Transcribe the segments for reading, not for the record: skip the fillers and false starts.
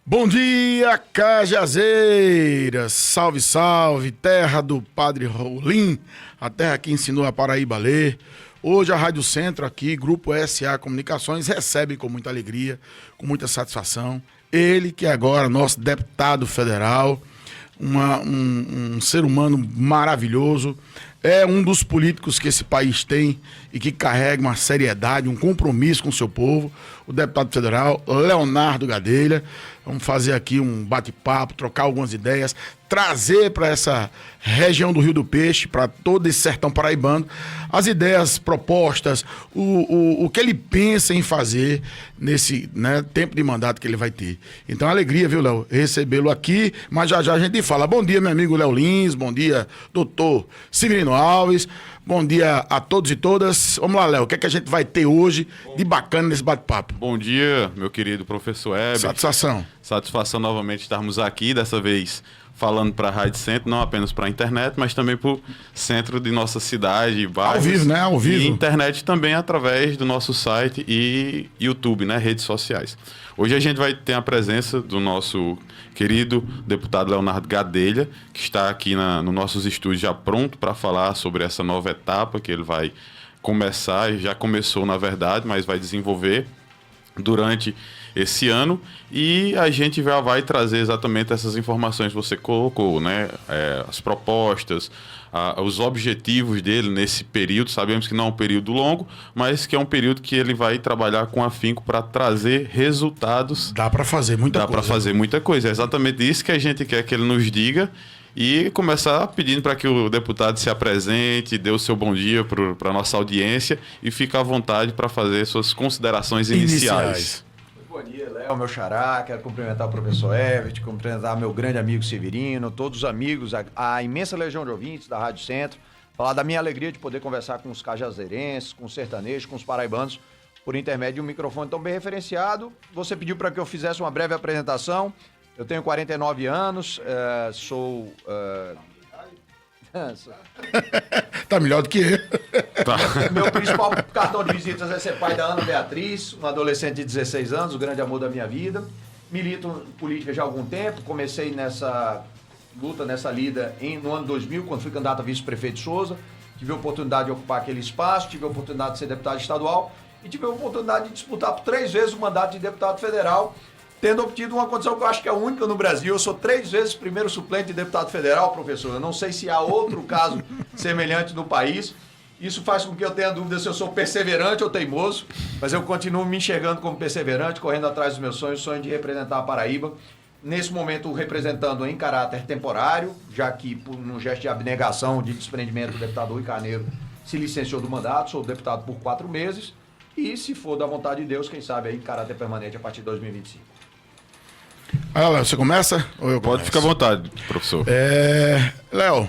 Bom dia, Cajazeiras! Salve, salve, terra do Padre Rolim, a terra que ensinou a Paraíba a ler. Hoje a Rádio Centro aqui, Grupo SA Comunicações, recebe com muita alegria, com muita satisfação, ele que é agora nosso deputado federal, um ser humano maravilhoso, é um dos políticos que esse país tem e que carrega uma seriedade, um compromisso com o seu povo, o deputado federal Leonardo Gadelha. Vamos fazer aqui um bate-papo, trocar algumas ideias, trazer para essa região do Rio do Peixe, para todo esse sertão paraibano, as ideias propostas, o que ele pensa em fazer nesse tempo de mandato que ele vai ter. Então, alegria, viu, Léo, recebê-lo aqui, mas já a gente fala. Bom dia, meu amigo Léo Lins, bom dia, doutor Severino Alves, bom dia a todos e todas. Vamos lá, Léo, o que é que a gente vai ter hoje de bacana nesse bate-papo? Bom dia, meu querido professor Heber. Satisfação. Satisfação novamente estarmos aqui, dessa vez falando para a Rádio Centro, não apenas para a internet, mas também para o centro de nossa cidade, bairros. Ao vivo, né? Ao vivo. E internet também através do nosso site e YouTube, né? Redes sociais. Hoje a gente vai ter a presença do nosso querido deputado Leonardo Gadelha, que está aqui nos nossos estúdios já pronto para falar sobre essa nova etapa que ele vai começar, já começou na verdade, mas vai desenvolver durante esse ano, e a gente já vai trazer exatamente essas informações que você colocou, né? As propostas, os objetivos dele nesse período. Sabemos que não é um período longo, mas que é um período que ele vai trabalhar com afinco para trazer resultados. Dá para fazer muita coisa. Dá para fazer muita coisa. É exatamente isso que a gente quer que ele nos diga. E começar pedindo para que o deputado se apresente, dê o seu bom dia para a nossa audiência e fique à vontade para fazer suas considerações iniciais. Bom dia, Léo, meu xará. Quero cumprimentar o professor Everett, cumprimentar meu grande amigo Severino, todos os amigos, a imensa legião de ouvintes da Rádio Centro, falar da minha alegria de poder conversar com os cajazeirenses, com os sertanejos, com os paraibanos, por intermédio de um microfone tão bem referenciado. Você pediu para que eu fizesse uma breve apresentação. Eu tenho 49 anos, sou... Tá melhor do que eu. Tá. Meu principal cartão de visitas é ser pai da Ana Beatriz, uma adolescente de 16 anos, o grande amor da minha vida. Milito em política já há algum tempo, comecei nessa luta, nessa lida no ano 2000, quando fui candidato a vice-prefeito de Souza. Tive a oportunidade de ocupar aquele espaço, tive a oportunidade de ser deputado estadual e tive a oportunidade de disputar por 3 vezes o mandato de deputado federal, tendo obtido uma condição que eu acho que é única no Brasil. Eu sou 3 vezes primeiro suplente de deputado federal, professor. Eu não sei se há outro caso semelhante no país. Isso faz com que eu tenha dúvida se eu sou perseverante ou teimoso, mas eu continuo me enxergando como perseverante, correndo atrás dos meus sonhos, sonho de representar a Paraíba. Nesse momento, representando em caráter temporário, já que, por um gesto de abnegação, de desprendimento, o deputado Rui Carneiro se licenciou do mandato. Sou deputado por 4 meses e, se for da vontade de Deus, quem sabe aí em caráter permanente a partir de 2025. Léo, você começa ou eu começo? Pode ficar à vontade, professor. Léo,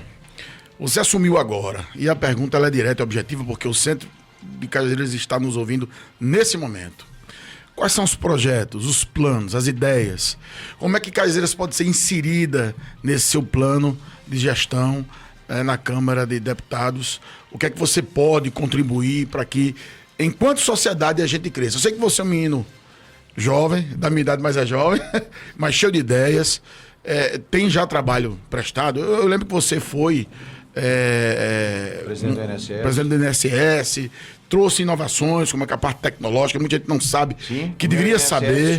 você assumiu agora, e a pergunta ela é direta e objetiva, porque o Centro de Cajazeiras está nos ouvindo nesse momento. Quais são os projetos, os planos, as ideias? Como é que Cajazeiras pode ser inserida nesse seu plano de gestão na Câmara de Deputados? O que é que você pode contribuir para que, enquanto sociedade, a gente cresça? Eu sei que você é um menino jovem, da minha idade, mas é jovem, mas cheio de ideias, tem já trabalho prestado. Eu lembro que você foi presidente do INSS, trouxe inovações, como é que a parte tecnológica, muita gente não sabe, sim, que deveria saber.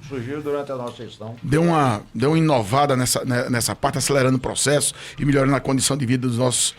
Surgiu durante a nossa gestão. Deu uma inovada nessa parte, acelerando o processo e melhorando a condição de vida dos nossos,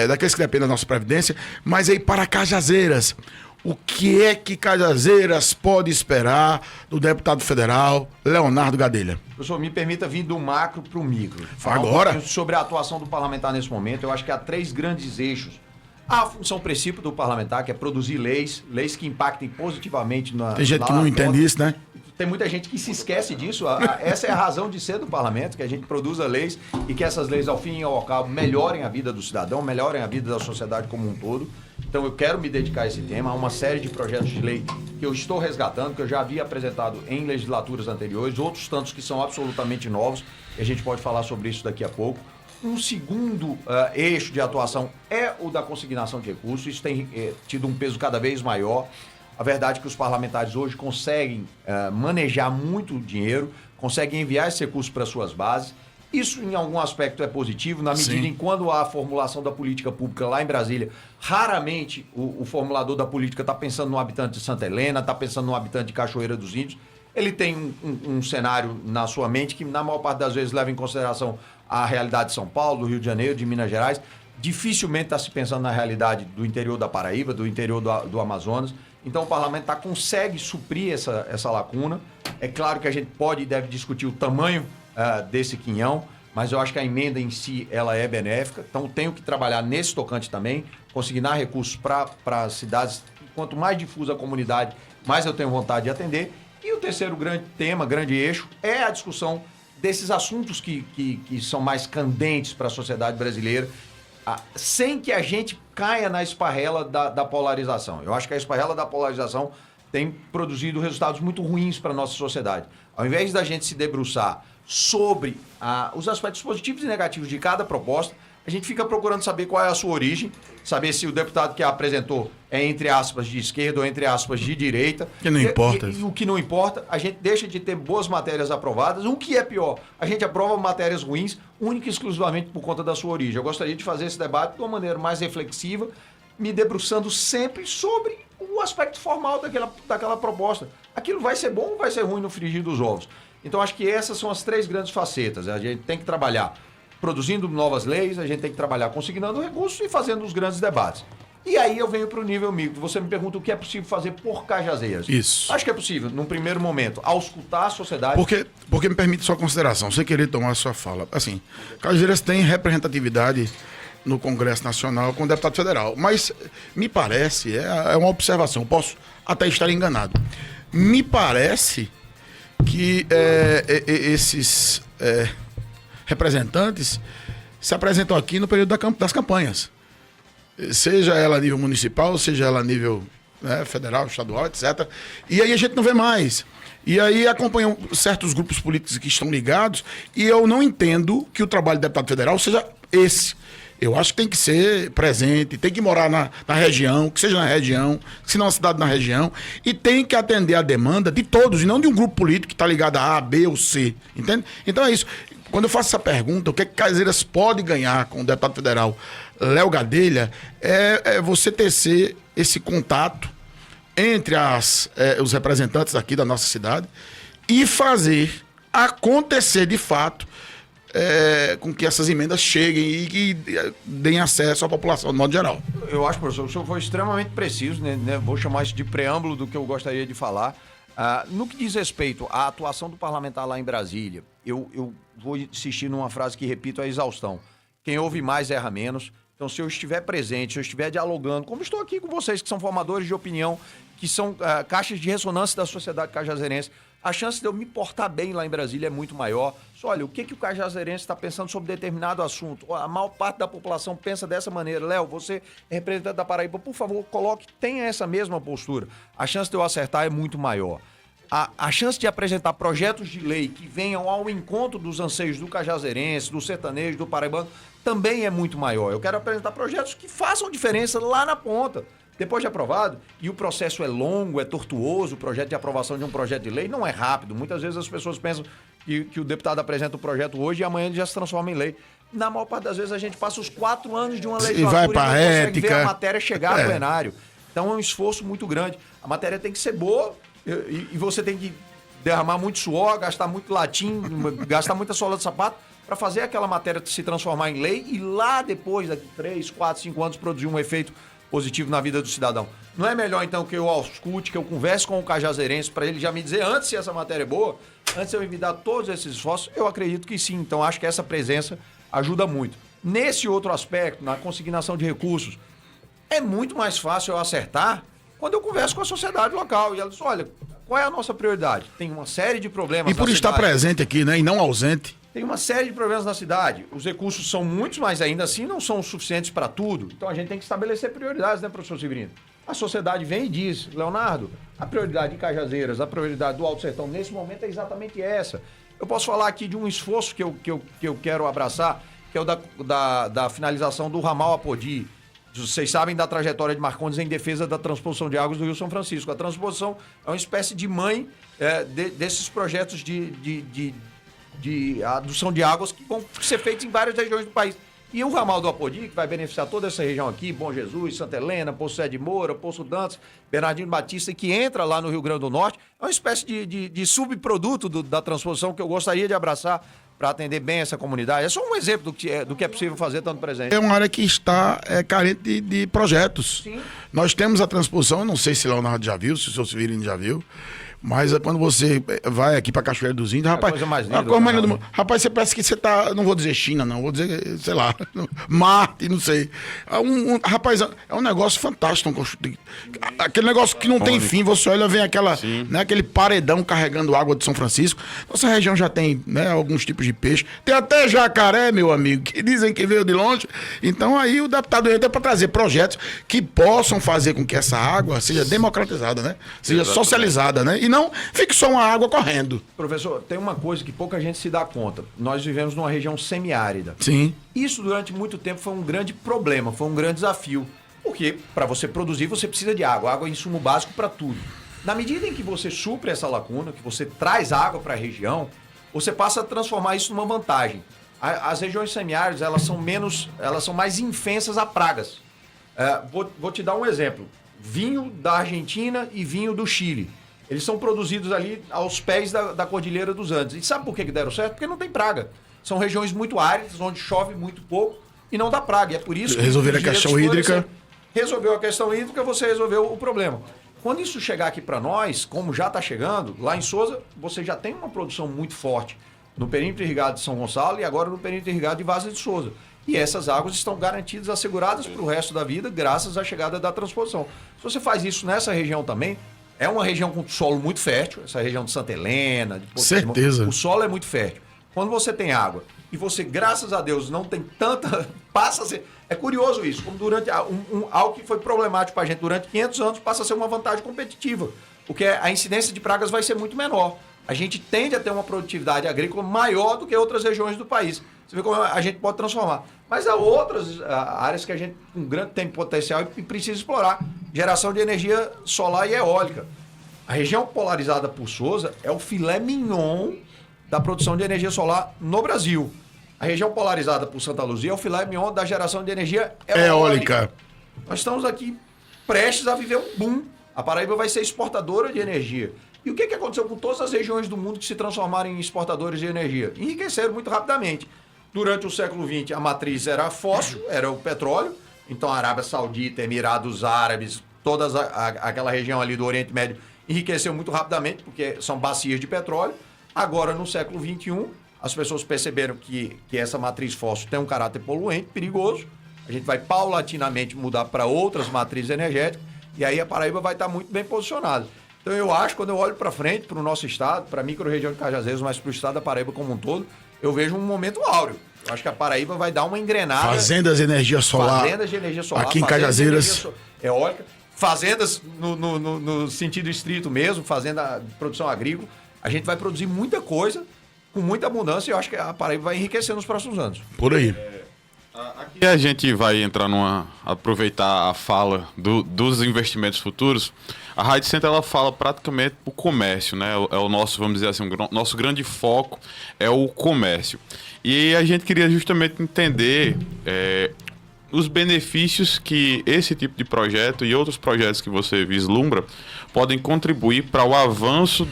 daqueles que dependem da nossa previdência. Mas aí, para Cajazeiras, o que é que Cajazeiras pode esperar do deputado federal Leonardo Gadelha? Professor, me permita vir do macro para o micro. Agora? Sobre a atuação do parlamentar nesse momento, eu acho que há 3 grandes eixos. A função princípio do parlamentar, que é produzir leis que impactem positivamente na... Tem gente que não entende isso, né? Tem muita gente que se esquece disso. Essa é a razão de ser do parlamento, que a gente produza leis e que essas leis, ao fim e ao cabo, melhorem a vida do cidadão, melhorem a vida da sociedade como um todo. Então eu quero me dedicar a esse tema. Há uma série de projetos de lei que eu estou resgatando, que eu já havia apresentado em legislaturas anteriores, outros tantos que são absolutamente novos, e a gente pode falar sobre isso daqui a pouco. Um segundo eixo de atuação é o da consignação de recursos. Isso tem tido um peso cada vez maior. A verdade é que os parlamentares hoje conseguem manejar muito dinheiro, conseguem enviar esse recurso para suas bases. Isso, em algum aspecto, é positivo, na medida em quando há a formulação da política pública lá em Brasília, raramente o formulador da política está pensando no habitante de Santa Helena, está pensando no habitante de Cachoeira dos Índios. Ele tem um cenário na sua mente que, na maior parte das vezes, leva em consideração a realidade de São Paulo, do Rio de Janeiro, de Minas Gerais. Dificilmente está se pensando na realidade do interior da Paraíba, do interior do Amazonas. Então, o parlamentar consegue suprir essa lacuna. É claro que a gente pode e deve discutir o tamanho desse quinhão, mas eu acho que a emenda em si ela é benéfica. Então, tenho que trabalhar nesse tocante também, consignar recursos para as cidades. Quanto mais difusa a comunidade, mais eu tenho vontade de atender. E o terceiro grande tema, grande eixo, é a discussão desses assuntos que são mais candentes para a sociedade brasileira, sem que a gente caia na esparrela da polarização. Eu acho que a esparrela da polarização tem produzido resultados muito ruins para a nossa sociedade. Ao invés da gente se debruçar sobre os aspectos positivos e negativos de cada proposta, a gente fica procurando saber qual é a sua origem, saber se o deputado que a apresentou é, entre aspas, de esquerda ou, entre aspas, de direita. Que não importa. E o que não importa, a gente deixa de ter boas matérias aprovadas. O que é pior, a gente aprova matérias ruins, única e exclusivamente por conta da sua origem. Eu gostaria de fazer esse debate de uma maneira mais reflexiva, me debruçando sempre sobre o aspecto formal daquela proposta. Aquilo vai ser bom ou vai ser ruim no frigir dos ovos? Então, acho que essas são as três grandes facetas. A gente tem que trabalhar produzindo novas leis, a gente tem que trabalhar consignando recursos e fazendo os grandes debates. E aí eu venho para o nível micro. Você me pergunta o que é possível fazer por Cajazeiras. Isso. Acho que é possível, num primeiro momento, auscultar a sociedade. Porque me permite sua consideração, sem querer tomar a sua fala. Assim, Cajazeiras tem representatividade no Congresso Nacional com o deputado federal, mas me parece, é uma observação, posso até estar enganado, me parece que esses representantes se apresentam aqui no período das campanhas. Seja ela a nível municipal, seja ela a nível federal, estadual, etc. E aí a gente não vê mais. E aí acompanham certos grupos políticos que estão ligados e eu não entendo que o trabalho do deputado federal seja esse. Eu acho que tem que ser presente, tem que morar na região, que seja na região, se não a cidade na região, e tem que atender a demanda de todos, e não de um grupo político que está ligado a A, B ou C, entende? Então é isso. Quando eu faço essa pergunta, o que Cajazeiras pode ganhar com o deputado federal Léo Gadelha, é você tecer esse contato entre os representantes aqui da nossa cidade e fazer acontecer de fato com que essas emendas cheguem e que deem acesso à população, de modo geral. Eu acho, professor, o senhor foi extremamente preciso, né? Vou chamar isso de preâmbulo do que eu gostaria de falar. No que diz respeito à atuação do parlamentar lá em Brasília, eu vou insistir numa frase que repito a exaustão. Quem ouve mais erra menos. Então, se eu estiver presente, se eu estiver dialogando, como estou aqui com vocês, que são formadores de opinião, que são caixas de ressonância da sociedade cajazeirense, a chance de eu me portar bem lá em Brasília é muito maior. Só, olha, o que o cajazeirense está pensando sobre determinado assunto? A maior parte da população pensa dessa maneira. Léo, você é representante da Paraíba, por favor, tenha essa mesma postura. A chance de eu acertar é muito maior. A chance de apresentar projetos de lei que venham ao encontro dos anseios do cajazeirense, do sertanejo, do paraibano, também é muito maior. Eu quero apresentar projetos que façam diferença lá na ponta. Depois de aprovado, e o processo é longo, é tortuoso, o projeto de aprovação de um projeto de lei não é rápido. Muitas vezes as pessoas pensam que o deputado apresenta o projeto hoje e amanhã ele já se transforma em lei. Na maior parte das vezes a gente passa os 4 anos de uma legislatura e vai para não consegue ética, ver a matéria chegar ao plenário. Então é um esforço muito grande. A matéria tem que ser boa e você tem que derramar muito suor, gastar muito latim, gastar muita sola de sapato para fazer aquela matéria se transformar em lei e lá depois, daqui 3, 4, 5 anos, produzir um efeito positivo na vida do cidadão. Não é melhor, então, que eu ausculte, que eu converse com o cajazeirense para ele já me dizer antes se essa matéria é boa, antes de eu envidar todos esses esforços? Eu acredito que sim. Então, acho que essa presença ajuda muito. Nesse outro aspecto, na consignação de recursos, é muito mais fácil eu acertar quando eu converso com a sociedade local. E ela diz, olha, qual é a nossa prioridade? Tem uma série de problemas e por estar presente aqui, né, e não ausente. Tem uma série de problemas na cidade. Os recursos são muitos, mas ainda assim não são suficientes para tudo. Então a gente tem que estabelecer prioridades, né, professor Severino? A sociedade vem e diz, Leonardo, a prioridade de Cajazeiras, a prioridade do Alto Sertão nesse momento é exatamente essa. Eu posso falar aqui de um esforço que eu quero abraçar, que é o da finalização do ramal Apodi. Vocês sabem da trajetória de Marcondes em defesa da transposição de águas do Rio São Francisco. A transposição é uma espécie de mãe desses projetos de adução de águas que vão ser feitos em várias regiões do país. E o ramal do Apodi, que vai beneficiar toda essa região aqui, Bom Jesus, Santa Helena, Poço Zé de Moura, Poço Dantas, Bernardino Batista, que entra lá no Rio Grande do Norte, é uma espécie de subproduto da transposição que eu gostaria de abraçar para atender bem essa comunidade. É só um exemplo do que é possível fazer tanto presente. É uma área que está carente de projetos. Sim. Nós temos a transposição, não sei se o Leonardo já viu, se o seu Severino já viu, mas é quando você vai aqui para Cachoeira dos Índios, rapaz, coisa mais linda a coisa mais do linda do mundo. mundo. Rapaz, você parece que você tá, não vou dizer China, não, vou dizer, sei lá, Marte, não sei. Rapaz, é um negócio fantástico. Aquele negócio que não tem fim, você olha, vem né, aquele paredão carregando água de São Francisco. Nossa região já tem, né, alguns tipos de peixe. Tem até jacaré, meu amigo, que dizem que veio de longe. Então aí o deputado entra para trazer projetos que possam fazer com que essa água seja democratizada, né? Seja socializada, né? E não fique só uma água correndo. Professor, tem uma coisa que pouca gente se dá conta. Nós vivemos numa região semiárida. Sim. Isso durante muito tempo foi um grande problema, foi um grande desafio. Porque para você produzir, você precisa de água. Água é insumo básico para tudo. Na medida em que você supre essa lacuna, que você traz água para a região, você passa a transformar isso numa vantagem. As regiões semiáridas, elas são mais infensas a pragas. Vou te dar um exemplo. Vinho da Argentina e vinho do Chile. Eles são produzidos ali aos pés da Cordilheira dos Andes. E sabe por que deram certo? Porque não tem praga. São regiões muito áridas, onde chove muito pouco e não dá praga. E é por isso que resolveram a questão hídrica. Resolveu a questão hídrica, você resolveu o problema. Quando isso chegar aqui para nós, como já está chegando, lá em Sousa, você já tem uma produção muito forte no perímetro irrigado de São Gonçalo e agora no perímetro irrigado de Várzea de Sousa. E essas águas estão garantidas, asseguradas para o resto da vida, graças à chegada da transposição. Se você faz isso nessa região também, é uma região com solo muito fértil, essa região de Santa Helena, de Porto Certeza. O solo é muito fértil. Quando você tem água e você, graças a Deus, não tem tanta... passa a ser... É curioso isso, como durante algo que foi problemático para a gente durante 500 anos passa a ser uma vantagem competitiva, porque a incidência de pragas vai ser muito menor. A gente tende a ter uma produtividade agrícola maior do que outras regiões do país. Você vê como a gente pode transformar. Mas há outras áreas que a gente tem potencial e precisa explorar. Geração de energia solar e eólica. A região polarizada por Sousa é o filé mignon da produção de energia solar no Brasil. A região polarizada por Santa Luzia é o filé mignon da geração de energia eólica. Nós estamos aqui prestes a viver um boom. A Paraíba vai ser exportadora de energia. E o que aconteceu com todas as regiões do mundo que se transformaram em exportadores de energia? Enriqueceram muito rapidamente. Durante o século XX, a matriz era fóssil, era o petróleo. Então, a Arábia Saudita, Emirados Árabes, toda aquela região ali do Oriente Médio enriqueceu muito rapidamente, porque são bacias de petróleo. Agora, no século XXI, as pessoas perceberam que essa matriz fóssil tem um caráter poluente, perigoso. A gente vai paulatinamente mudar para outras matrizes energéticas e aí a Paraíba vai estar muito bem posicionada. Então, eu acho, quando eu olho para frente, para o nosso estado, para a micro-região de Cajazeiras, mas para o estado da Paraíba como um todo, eu vejo um momento áureo. Eu acho que a Paraíba vai dar uma engrenada. Fazendas de energia solar. Fazendas de energia solar. Aqui em Cajazeiras. Eólica. Fazendas no sentido estrito mesmo, fazenda de produção agrícola. A gente vai produzir muita coisa com muita abundância e eu acho que a Paraíba vai enriquecer nos próximos anos. Por aí. Aqui a gente vai entrar aproveitar a fala dos investimentos futuros. A Rádio Centro, ela fala praticamente o comércio, né? É o nosso, vamos dizer assim, nosso grande foco é o comércio. E a gente queria justamente entender os benefícios que esse tipo de projeto e outros projetos que você vislumbra podem contribuir para o avanço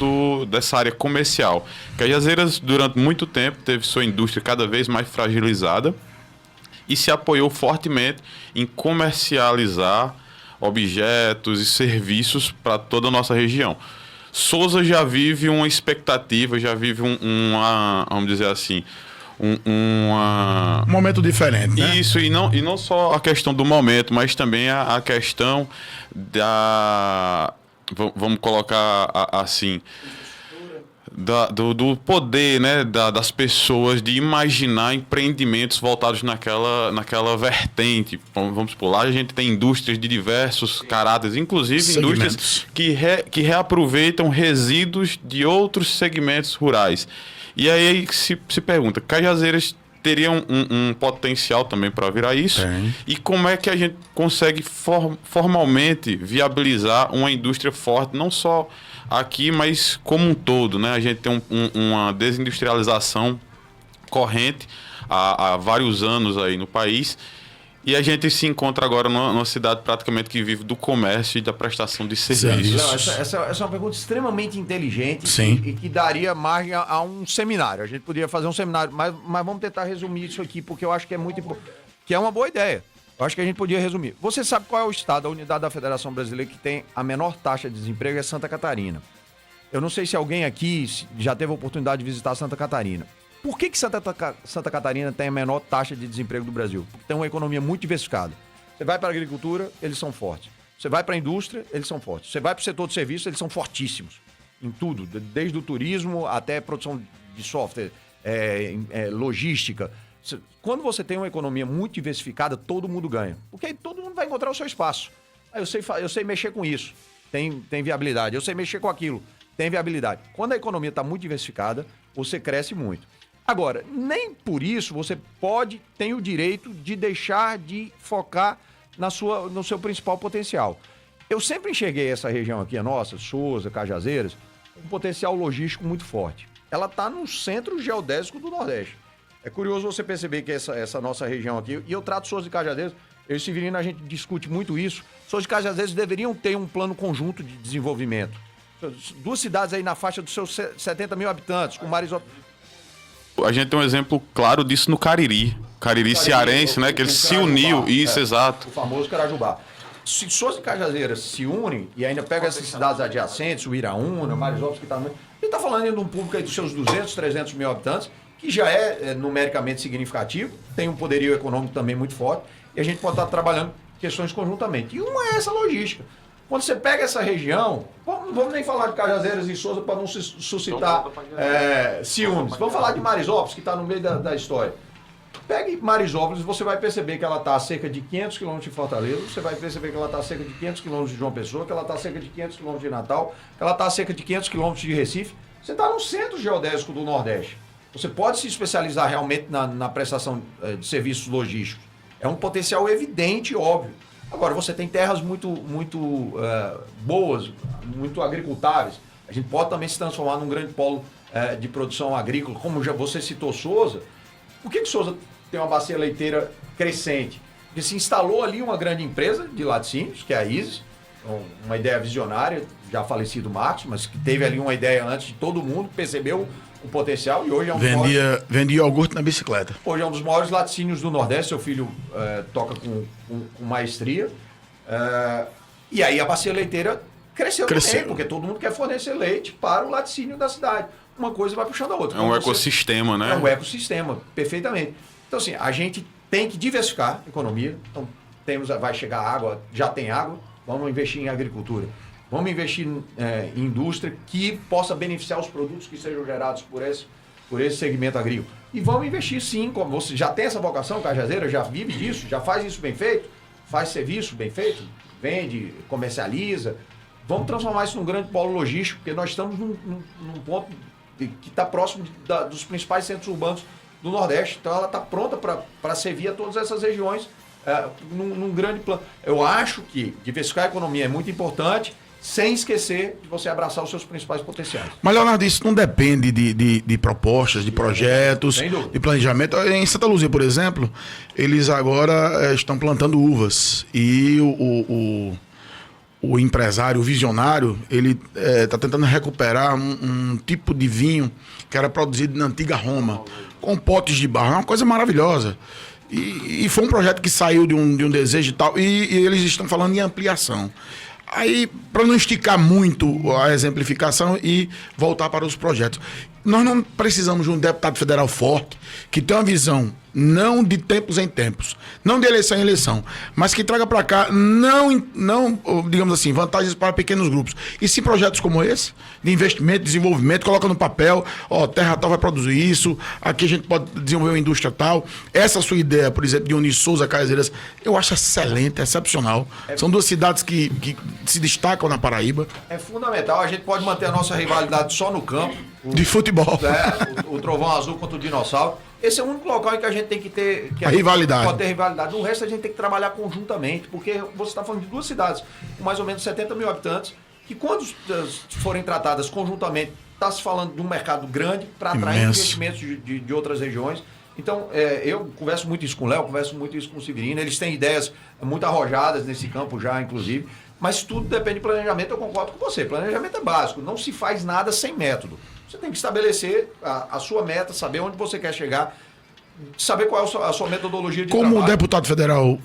dessa área comercial. Cajazeiras, durante muito tempo, teve sua indústria cada vez mais fragilizada e se apoiou fortemente em comercializar objetos e serviços para toda a nossa região. Sousa já vive uma expectativa, já vive vamos dizer assim, um momento diferente, né? Isso, e não só a questão do momento, mas também a questão vamos colocar assim, do poder, né, das pessoas de imaginar empreendimentos voltados naquela vertente. Vamos supor, lá a gente tem indústrias de diversos caráteres, inclusive segmentos. Indústrias que reaproveitam resíduos de outros segmentos rurais. E aí se pergunta, Cajazeiras teria um potencial também para virar isso. Tem. E como é que a gente consegue formalmente viabilizar uma indústria forte, não só aqui, mas como um todo, né? A gente tem uma desindustrialização corrente há vários anos aí no país. E a gente se encontra agora numa cidade praticamente que vive do comércio e da prestação de serviços. Não, essa é uma pergunta extremamente inteligente. Sim. E que daria margem a um seminário. A gente poderia fazer um seminário, mas vamos tentar resumir isso aqui, porque eu acho que é muito importante. Que é uma boa ideia. Eu acho que a gente podia resumir. Você sabe qual é o estado, a unidade da Federação Brasileira que tem a menor taxa de desemprego é Santa Catarina. Eu não sei se alguém aqui já teve a oportunidade de visitar Santa Catarina. Por que Santa Catarina tem a menor taxa de desemprego do Brasil? Porque tem uma economia muito diversificada. Você vai para a agricultura, eles são fortes. Você vai para a indústria, eles são fortes. Você vai para o setor de serviços, eles são fortíssimos. Em tudo, desde o turismo até produção de software, logística. Quando você tem uma economia muito diversificada, todo mundo ganha. Porque aí todo mundo vai encontrar o seu espaço. Eu sei mexer com isso, tem viabilidade. Eu sei mexer com aquilo, tem viabilidade. Quando a economia está muito diversificada, você cresce muito. Agora, nem por isso você tem o direito de deixar de focar no seu principal potencial. Eu sempre enxerguei essa região aqui, a nossa, Sousa, Cajazeiras, um potencial logístico muito forte. Ela está no centro geodésico do Nordeste. É curioso você perceber que essa nossa região aqui, e eu trato Sousa e Cajazeiras, eu e Severino, a gente discute muito isso. Sousa e Cajazeiras deveriam ter um plano conjunto de desenvolvimento. Duas cidades aí na faixa dos seus 70 mil habitantes, com Marisópolis. A gente tem um exemplo claro disso no Cariri. Cariri cearense, né? Que ele se uniu. Isso, exato. O famoso Carajubá. Se Sousa e Cajazeiras se unem e ainda pega essas cidades adjacentes, o Iraúna, Marisópolis, que está muito... Ele está falando de um público aí dos seus 200, 300 mil habitantes, que já é numericamente significativo, tem um poderio econômico também muito forte, e a gente pode estar trabalhando questões conjuntamente. E uma é essa logística. Quando você pega essa região, não vamos nem falar de Cajazeiras e Sousa para não suscitar ciúmes. Vamos falar de Marisópolis, que está no meio da história. Pegue Marisópolis, você vai perceber que ela está a cerca de 500 quilômetros de Fortaleza, você vai perceber que ela está a cerca de 500 quilômetros de João Pessoa, que ela está a cerca de 500 quilômetros de Natal, que ela está a cerca de 500 quilômetros de Recife. Você está no centro geodésico do Nordeste. Você pode se especializar realmente na prestação de serviços logísticos. É um potencial evidente, óbvio. Agora, você tem terras muito boas, muito agricultáveis. A gente pode também se transformar num grande polo de produção agrícola, como já você citou Sousa. Por que Sousa tem uma bacia leiteira crescente? Porque se instalou ali uma grande empresa de laticínios, que é a Isis, uma ideia visionária, já falecido Marcos, mas que teve ali uma ideia antes de todo mundo, percebeu o potencial e hoje é um vendia iogurte na bicicleta. Hoje é um dos maiores laticínios do Nordeste, seu filho toca com maestria. E aí a bacia leiteira cresceu também, porque todo mundo quer fornecer leite para o laticínio da cidade. Uma coisa vai puxando a outra. É um ecossistema, né? É um ecossistema, perfeitamente. Então, assim, a gente tem que diversificar a economia. Então, vai chegar água, já tem água, vamos investir em agricultura. Vamos investir em indústria que possa beneficiar os produtos que sejam gerados por esse segmento agrícola. E vamos investir sim, como você já tem essa vocação, Cajazeira, já vive disso, já faz isso bem feito, faz serviço bem feito, vende, comercializa. Vamos transformar isso num grande polo logístico, porque nós estamos num ponto que está próximo dos principais centros urbanos do Nordeste. Então ela está pronta para servir a todas essas regiões num grande plano. Eu acho que diversificar a economia é muito importante, sem esquecer de você abraçar os seus principais potenciais. Mas, Leonardo, isso não depende de propostas, de projetos, de planejamento. Em Santa Luzia, por exemplo, eles agora estão plantando uvas. E o empresário, o visionário, ele está tentando recuperar um tipo de vinho que era produzido na antiga Roma, com potes de barro. É uma coisa maravilhosa. E foi um projeto que saiu de um desejo e tal. E eles estão falando em ampliação. Aí, para não esticar muito a exemplificação e voltar para os projetos. Nós não precisamos de um deputado federal forte, que tenha uma visão não de tempos em tempos, não de eleição em eleição, mas que traga para cá não, digamos assim, vantagens para pequenos grupos. E sim projetos como esse, de investimento, desenvolvimento, coloca no papel, terra tal vai produzir isso, aqui a gente pode desenvolver uma indústria tal. Essa sua ideia, por exemplo, de unir Sousa, Cajazeiras, eu acho excelente, excepcional. São duas cidades que se destacam na Paraíba. É fundamental, a gente pode manter a nossa rivalidade só no campo, De futebol. O Trovão Azul contra o Dinossauro. Esse é o único local em que a gente tem que ter... A rivalidade. Pode ter rivalidade. O resto a gente tem que trabalhar conjuntamente, porque você está falando de duas cidades com mais ou menos 70 mil habitantes, que quando forem tratadas conjuntamente, está se falando de um mercado grande para atrair investimentos de outras regiões. Então, eu converso muito isso com o Léo, converso muito isso com o Severino. Eles têm ideias muito arrojadas nesse campo já, inclusive. Mas tudo depende de planejamento, eu concordo com você. Planejamento é básico, não se faz nada sem método. Você tem que estabelecer a sua meta, saber onde você quer chegar, saber qual é a sua metodologia de trabalho. Como o deputado federal,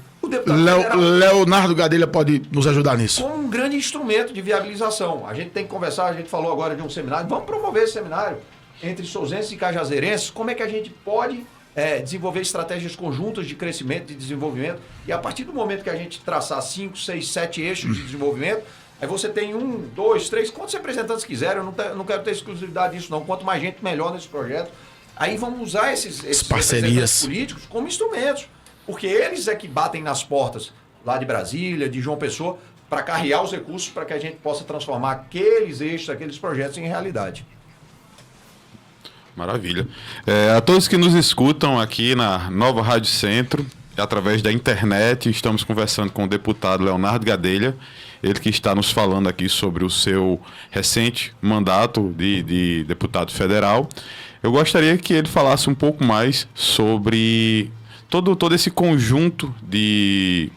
Leonardo Gadelha pode nos ajudar nisso? Como um grande instrumento de viabilização. A gente tem que conversar, a gente falou agora de um seminário, vamos promover esse seminário entre souzenses e cajazeirenses, como é que a gente pode desenvolver estratégias conjuntas de crescimento, de desenvolvimento, e a partir do momento que a gente traçar 5, 6, 7 eixos de desenvolvimento, aí você tem 1, 2, 3, quantos representantes quiserem, eu não quero ter exclusividade disso não, quanto mais gente melhor nesse projeto. Aí vamos usar esses parcerias políticos como instrumentos, porque eles é que batem nas portas lá de Brasília, de João Pessoa, para carregar os recursos para que a gente possa transformar aqueles eixos, aqueles projetos em realidade. Maravilha. A todos que nos escutam aqui na Nova Rádio Centro, através da internet, estamos conversando com o deputado Leonardo Gadelha, ele que está nos falando aqui sobre o seu recente mandato de deputado federal. Eu gostaria que ele falasse um pouco mais sobre todo esse conjunto de,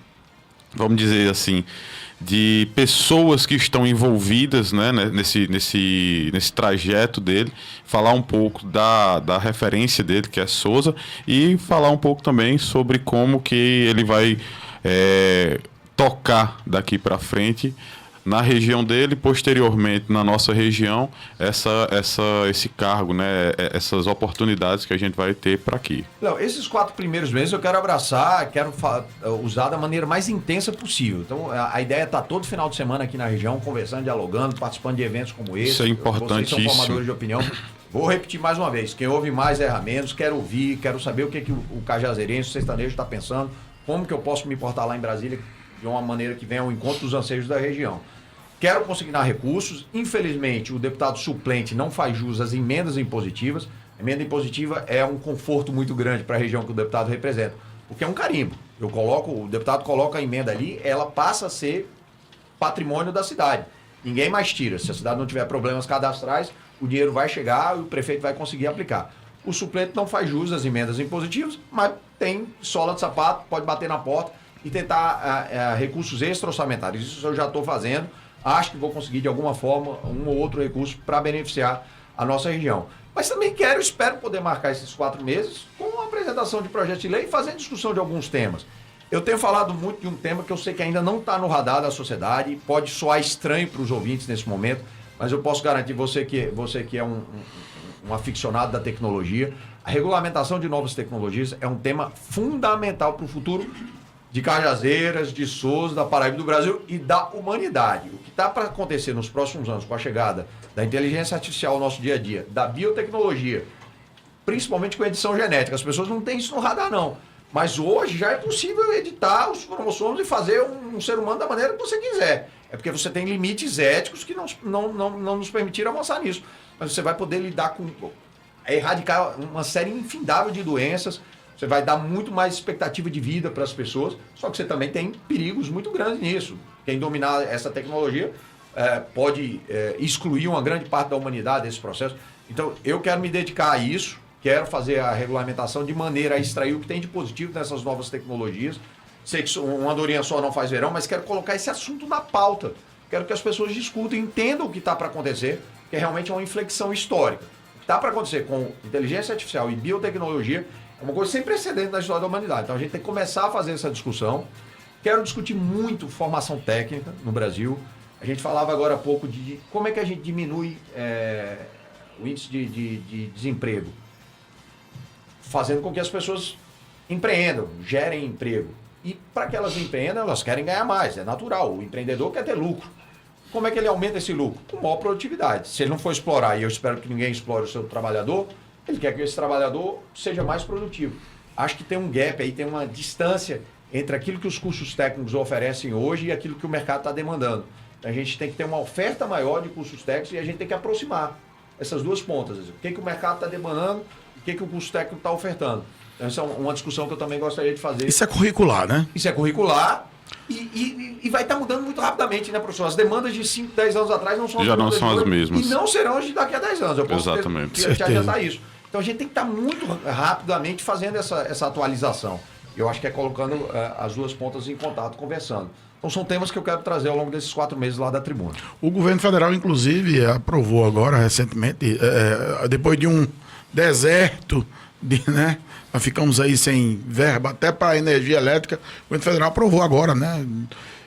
vamos dizer assim, de pessoas que estão envolvidas, né, nesse trajeto dele, falar um pouco da referência dele, que é Souza, e falar um pouco também sobre como que ele vai tocar daqui para frente na região dele, posteriormente na nossa região, esse cargo, né, essas oportunidades que a gente vai ter para aqui. Não, esses 4 primeiros meses eu quero abraçar, quero usar da maneira mais intensa possível. Então, a ideia é estar todo final de semana aqui na região, conversando, dialogando, participando de eventos como esse. Isso é importantíssimo. Vocês são formadores de opinião. Vou repetir mais uma vez, quem ouve mais erra menos, quero ouvir, quero saber o que o cajazeirense, o sertanejo está pensando, como que eu posso me portar lá em Brasília de uma maneira que venha ao encontro dos anseios da região. Quero consignar recursos. Infelizmente, o deputado suplente não faz jus às emendas impositivas. A emenda impositiva é um conforto muito grande para a região que o deputado representa, porque é um carimbo. O deputado coloca a emenda ali, ela passa a ser patrimônio da cidade. Ninguém mais tira. Se a cidade não tiver problemas cadastrais, o dinheiro vai chegar e o prefeito vai conseguir aplicar. O suplente não faz jus às emendas impositivas, mas tem sola de sapato, pode bater na porta e tentar recursos extra-orçamentários. Isso eu já estou fazendo. Acho que vou conseguir, de alguma forma, um ou outro recurso para beneficiar a nossa região. Mas também espero poder marcar esses 4 meses com a apresentação de projeto de lei e fazer discussão de alguns temas. Eu tenho falado muito de um tema que eu sei que ainda não está no radar da sociedade, pode soar estranho para os ouvintes nesse momento, mas eu posso garantir, você que é um aficionado da tecnologia, a regulamentação de novas tecnologias é um tema fundamental para o futuro de Cajazeiras, de Souza, da Paraíba, do Brasil e da humanidade. O que está para acontecer nos próximos anos com a chegada da inteligência artificial ao nosso dia a dia, da biotecnologia, principalmente com a edição genética. As pessoas não têm isso no radar, não. Mas hoje já é possível editar os cromossomos e fazer um ser humano da maneira que você quiser. É porque você tem limites éticos que não nos permitiram avançar nisso. Mas você vai poder lidar erradicar uma série infindável de doenças. Você vai dar muito mais expectativa de vida para as pessoas, só que você também tem perigos muito grandes nisso. Quem dominar essa tecnologia pode excluir uma grande parte da humanidade desse processo. Então, eu quero me dedicar a isso, quero fazer a regulamentação de maneira a extrair o que tem de positivo nessas novas tecnologias. Sei que uma andorinha só não faz verão, mas quero colocar esse assunto na pauta. Quero que as pessoas discutam, entendam o que está para acontecer, que realmente é uma inflexão histórica. O que está para acontecer com inteligência artificial e biotecnologia é uma coisa sem precedente na história da humanidade. Então a gente tem que começar a fazer essa discussão. Quero discutir muito formação técnica no Brasil. A gente falava agora há pouco de como é que a gente diminui o índice de desemprego. Fazendo com que as pessoas empreendam, gerem emprego. E para que elas empreendam, elas querem ganhar mais. É natural. O empreendedor quer ter lucro. Como é que ele aumenta esse lucro? Com maior produtividade. Se ele não for explorar, e eu espero que ninguém explore o seu trabalhador, ele quer que esse trabalhador seja mais produtivo. Acho que tem um gap aí, tem uma distância entre aquilo que os cursos técnicos oferecem hoje e aquilo que o mercado está demandando. A gente tem que ter uma oferta maior de cursos técnicos e a gente tem que aproximar. essas duas pontas. O que o mercado está demandando, o que o curso técnico está ofertando. Então, essa é uma discussão que eu também gostaria de fazer. Isso é curricular, né? Isso é curricular e vai estar mudando muito rapidamente, né, professor? As demandas de 5, 10 anos atrás não são Já não são as mesmas. E não serão as de daqui a 10 anos. Eu posso Exatamente. te adiantar isso. Então a gente tem que estar muito rapidamente fazendo essa atualização. Eu acho que é colocando as duas pontas em contato, conversando. Então são temas que eu quero trazer ao longo desses 4 meses lá da tribuna. O governo federal, inclusive, aprovou agora, recentemente, depois de um deserto, né? Nós ficamos aí sem verba até para energia elétrica. O governo federal aprovou agora, né?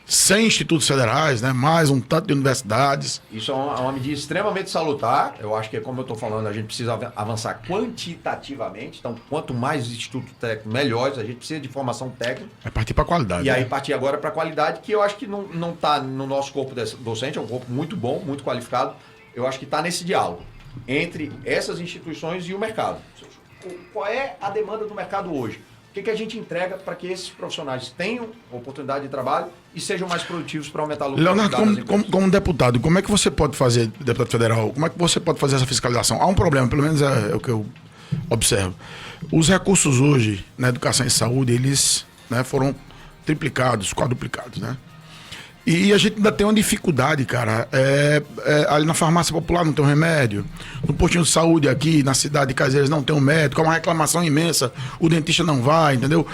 100 institutos federais, né? Mais um tanto de universidades. Isso é uma medida extremamente salutar. Eu acho que, como eu estou falando, a gente precisa avançar quantitativamente. Então, quanto mais institutos técnicos, melhores. A gente precisa de formação técnica. É partir para a qualidade. E aí partir agora para a qualidade, que eu acho que não está no nosso corpo docente. É um corpo muito bom, muito qualificado. Eu acho que está nesse diálogo entre essas instituições e o mercado. Qual é a demanda do mercado hoje? O que a gente entrega para que esses profissionais tenham oportunidade de trabalho e sejam mais produtivos para aumentar a lucratividade das Leonardo, empresas? como deputado, como é que você pode fazer, deputado federal, como é que você pode fazer essa fiscalização? Há um problema, pelo menos é o que eu observo. Os recursos hoje na educação e saúde, eles, né, foram triplicados, quadruplicados, né? E a gente ainda tem uma dificuldade, cara. Ali na farmácia popular não tem um remédio. No postinho de saúde aqui, na cidade de Cajazeiras, não tem um médico. É uma reclamação imensa. O dentista não vai, entendeu?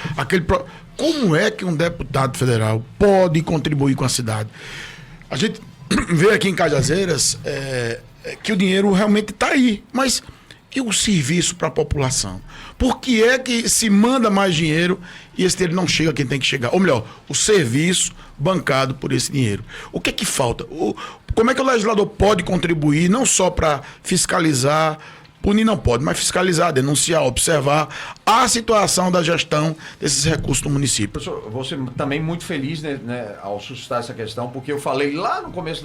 Como é que um deputado federal pode contribuir com a cidade? A gente vê aqui em Cajazeiras que o dinheiro realmente está aí. Mas e o serviço para a população? Por que é que se manda mais dinheiro e esse dinheiro não chega a quem tem que chegar? Ou melhor, o serviço bancado por esse dinheiro. O que é que falta? Como é que o legislador pode contribuir, não só para fiscalizar, punir não pode, mas fiscalizar, denunciar, observar a situação da gestão desses recursos no município? Professor, vou ser também muito feliz, né, ao suscitar essa questão, porque eu falei lá no começo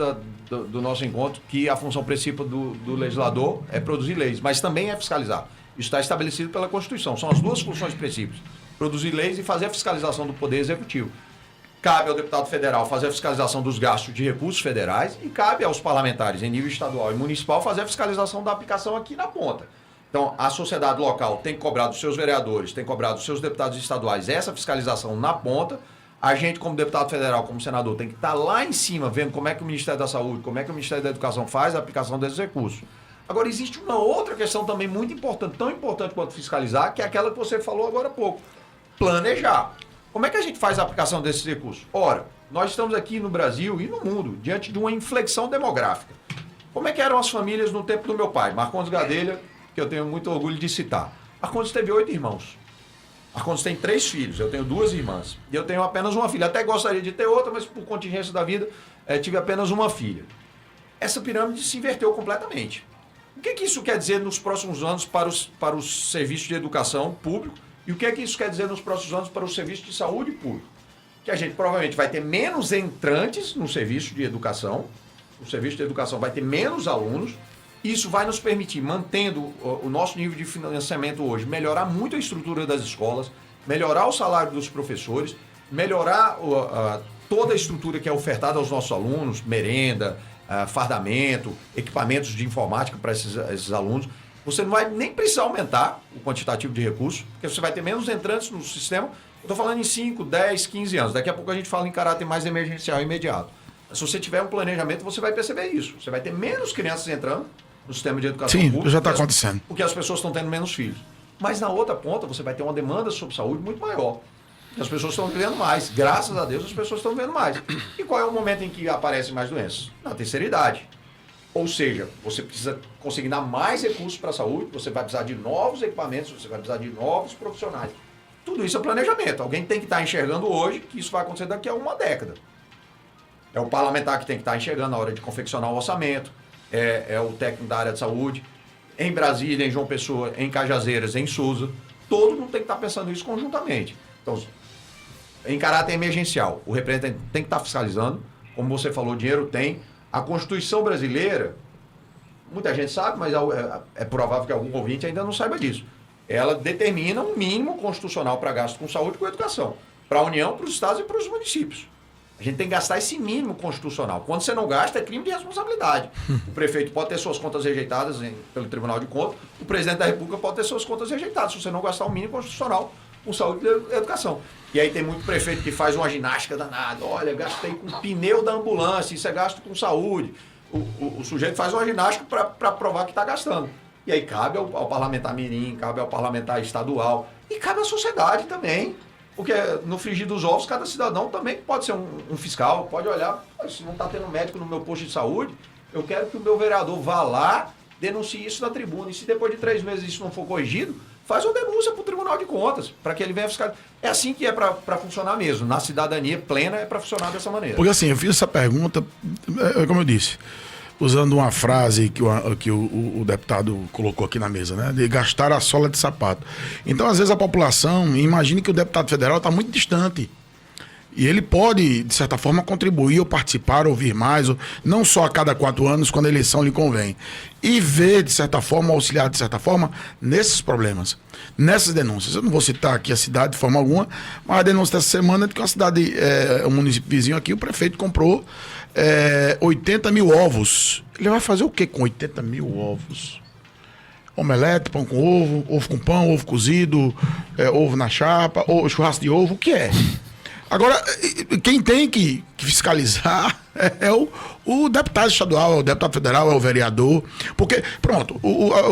do nosso encontro que a função principal do legislador é produzir leis, mas também é fiscalizar. Isso está estabelecido pela Constituição. São as duas funções principais: produzir leis e fazer a fiscalização do Poder Executivo. Cabe ao deputado federal fazer a fiscalização dos gastos de recursos federais e cabe aos parlamentares em nível estadual e municipal fazer a fiscalização da aplicação aqui na ponta. Então, a sociedade local tem que cobrar dos seus vereadores, tem que cobrar dos seus deputados estaduais essa fiscalização na ponta. A gente, como deputado federal, como senador, tem que estar lá em cima vendo como é que o Ministério da Saúde, como é que o Ministério da Educação faz a aplicação desses recursos. Agora, existe uma outra questão também muito importante, tão importante quanto fiscalizar, que é aquela que você falou agora há pouco: planejar. Como é que a gente faz a aplicação desses recursos? Ora, nós estamos aqui no Brasil e no mundo diante de uma inflexão demográfica. Como é que eram as famílias no tempo do meu pai, Marcondes Gadelha, que eu tenho muito orgulho de citar? Marcondes teve 8 irmãos. Marcondes tem 3 filhos, eu tenho 2 irmãs. E eu tenho apenas uma filha. Até gostaria de ter outra, mas por contingência da vida, tive apenas uma filha. Essa pirâmide se inverteu completamente. O que isso quer dizer nos próximos anos para os serviços de educação público? E o que isso quer dizer nos próximos anos para o serviço de saúde público? Que a gente provavelmente vai ter menos entrantes no serviço de educação, o serviço de educação vai ter menos alunos, e isso vai nos permitir, mantendo o nosso nível de financiamento hoje, melhorar muito a estrutura das escolas, melhorar o salário dos professores, melhorar toda a estrutura que é ofertada aos nossos alunos, merenda, fardamento, equipamentos de informática para esses alunos. Você não vai nem precisar aumentar o quantitativo de recursos, porque você vai ter menos entrantes no sistema. Eu estou falando em 5, 10, 15 anos. Daqui a pouco a gente fala em caráter mais emergencial e imediato. Se você tiver um planejamento, você vai perceber isso. Você vai ter menos crianças entrando no sistema de educação pública. Sim, já está acontecendo. Porque as pessoas estão tendo menos filhos. Mas na outra ponta, você vai ter uma demanda sobre saúde muito maior. As pessoas estão vivendo mais. Graças a Deus, as pessoas estão vivendo mais. E qual é o momento em que aparecem mais doenças? Na terceira idade. Ou seja, você precisa consignar mais recursos para a saúde, você vai precisar de novos equipamentos, você vai precisar de novos profissionais. Tudo isso é planejamento. Alguém tem que estar enxergando hoje que isso vai acontecer daqui a uma década. É o parlamentar que tem que estar enxergando na hora de confeccionar o orçamento, é o técnico da área de saúde, em Brasília, em João Pessoa, em Cajazeiras, em Souza. Todo mundo tem que estar pensando isso conjuntamente. Então, em caráter emergencial, o representante tem que estar fiscalizando. Como você falou, o dinheiro tem. A Constituição brasileira, muita gente sabe, mas é provável que algum ouvinte ainda não saiba disso. Ela determina um mínimo constitucional para gasto com saúde e com educação, para a União, para os estados e para os municípios. A gente tem que gastar esse mínimo constitucional. Quando você não gasta, é crime de responsabilidade. O prefeito pode ter suas contas rejeitadas pelo Tribunal de Contas, o presidente da República pode ter suas contas rejeitadas, se você não gastar o mínimo constitucional com saúde e educação. E aí tem muito prefeito que faz uma ginástica danada. Olha, gastei com o pneu da ambulância, isso é gasto com saúde. O sujeito faz uma ginástica para provar que está gastando. E aí cabe ao parlamentar mirim, cabe ao parlamentar estadual e cabe à sociedade também. Porque no frigir dos ovos, cada cidadão também pode ser um fiscal, pode olhar, se não está tendo médico no meu posto de saúde, eu quero que o meu vereador vá lá, denuncie isso na tribuna. E se depois de 3 meses isso não for corrigido, faz uma denúncia para o Tribunal de Contas, para que ele venha fiscalizar. É assim que é para funcionar mesmo. Na cidadania plena é para funcionar dessa maneira. Porque assim, eu fiz essa pergunta, como eu disse, usando uma frase que o deputado colocou aqui na mesa, né? De gastar a sola de sapato. Então, às vezes, a população imagina que o deputado federal está muito distante. E ele pode, de certa forma, contribuir ou participar, ouvir mais, não só a cada 4 anos, quando a eleição lhe convém. E ver, de certa forma, auxiliar, de certa forma, nesses problemas, nessas denúncias. Eu não vou citar aqui a cidade de forma alguma, mas a denúncia dessa semana é de que uma cidade, um município vizinho aqui, o prefeito comprou 80 mil ovos. Ele vai fazer o que com 80 mil ovos? Omelete, pão com ovo, ovo com pão, ovo cozido, ovo na chapa, ou churrasco de ovo, o que é? Agora, quem tem que fiscalizar é o deputado estadual, é o deputado federal, é o vereador. Porque, pronto,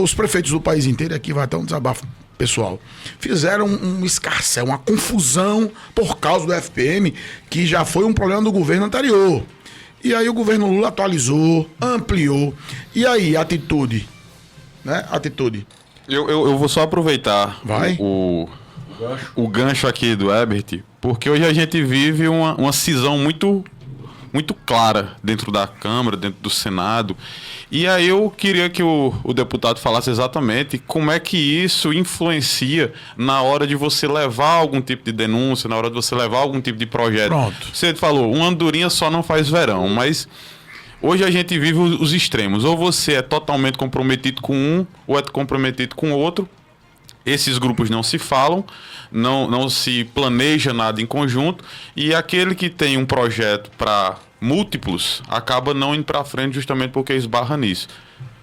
os prefeitos do país inteiro, aqui vai até um desabafo pessoal, fizeram um escarcéu, uma confusão por causa do FPM, que já foi um problema do governo anterior. E aí o governo Lula atualizou, ampliou. E aí, atitude, né? Atitude. Eu vou só aproveitar Vai. o gancho aqui do Herbert, porque hoje a gente vive uma cisão muito clara dentro da Câmara, dentro do Senado. E aí eu queria que o deputado falasse exatamente como é que isso influencia na hora de você levar algum tipo de denúncia, na hora de você levar algum tipo de projeto. Pronto. Você falou, uma andorinha só não faz verão, mas hoje a gente vive os extremos. Ou você é totalmente comprometido com um, ou é comprometido com o outro. Esses grupos não se falam, não se planeja nada em conjunto, e aquele que tem um projeto para múltiplos acaba não indo para frente justamente porque esbarra nisso.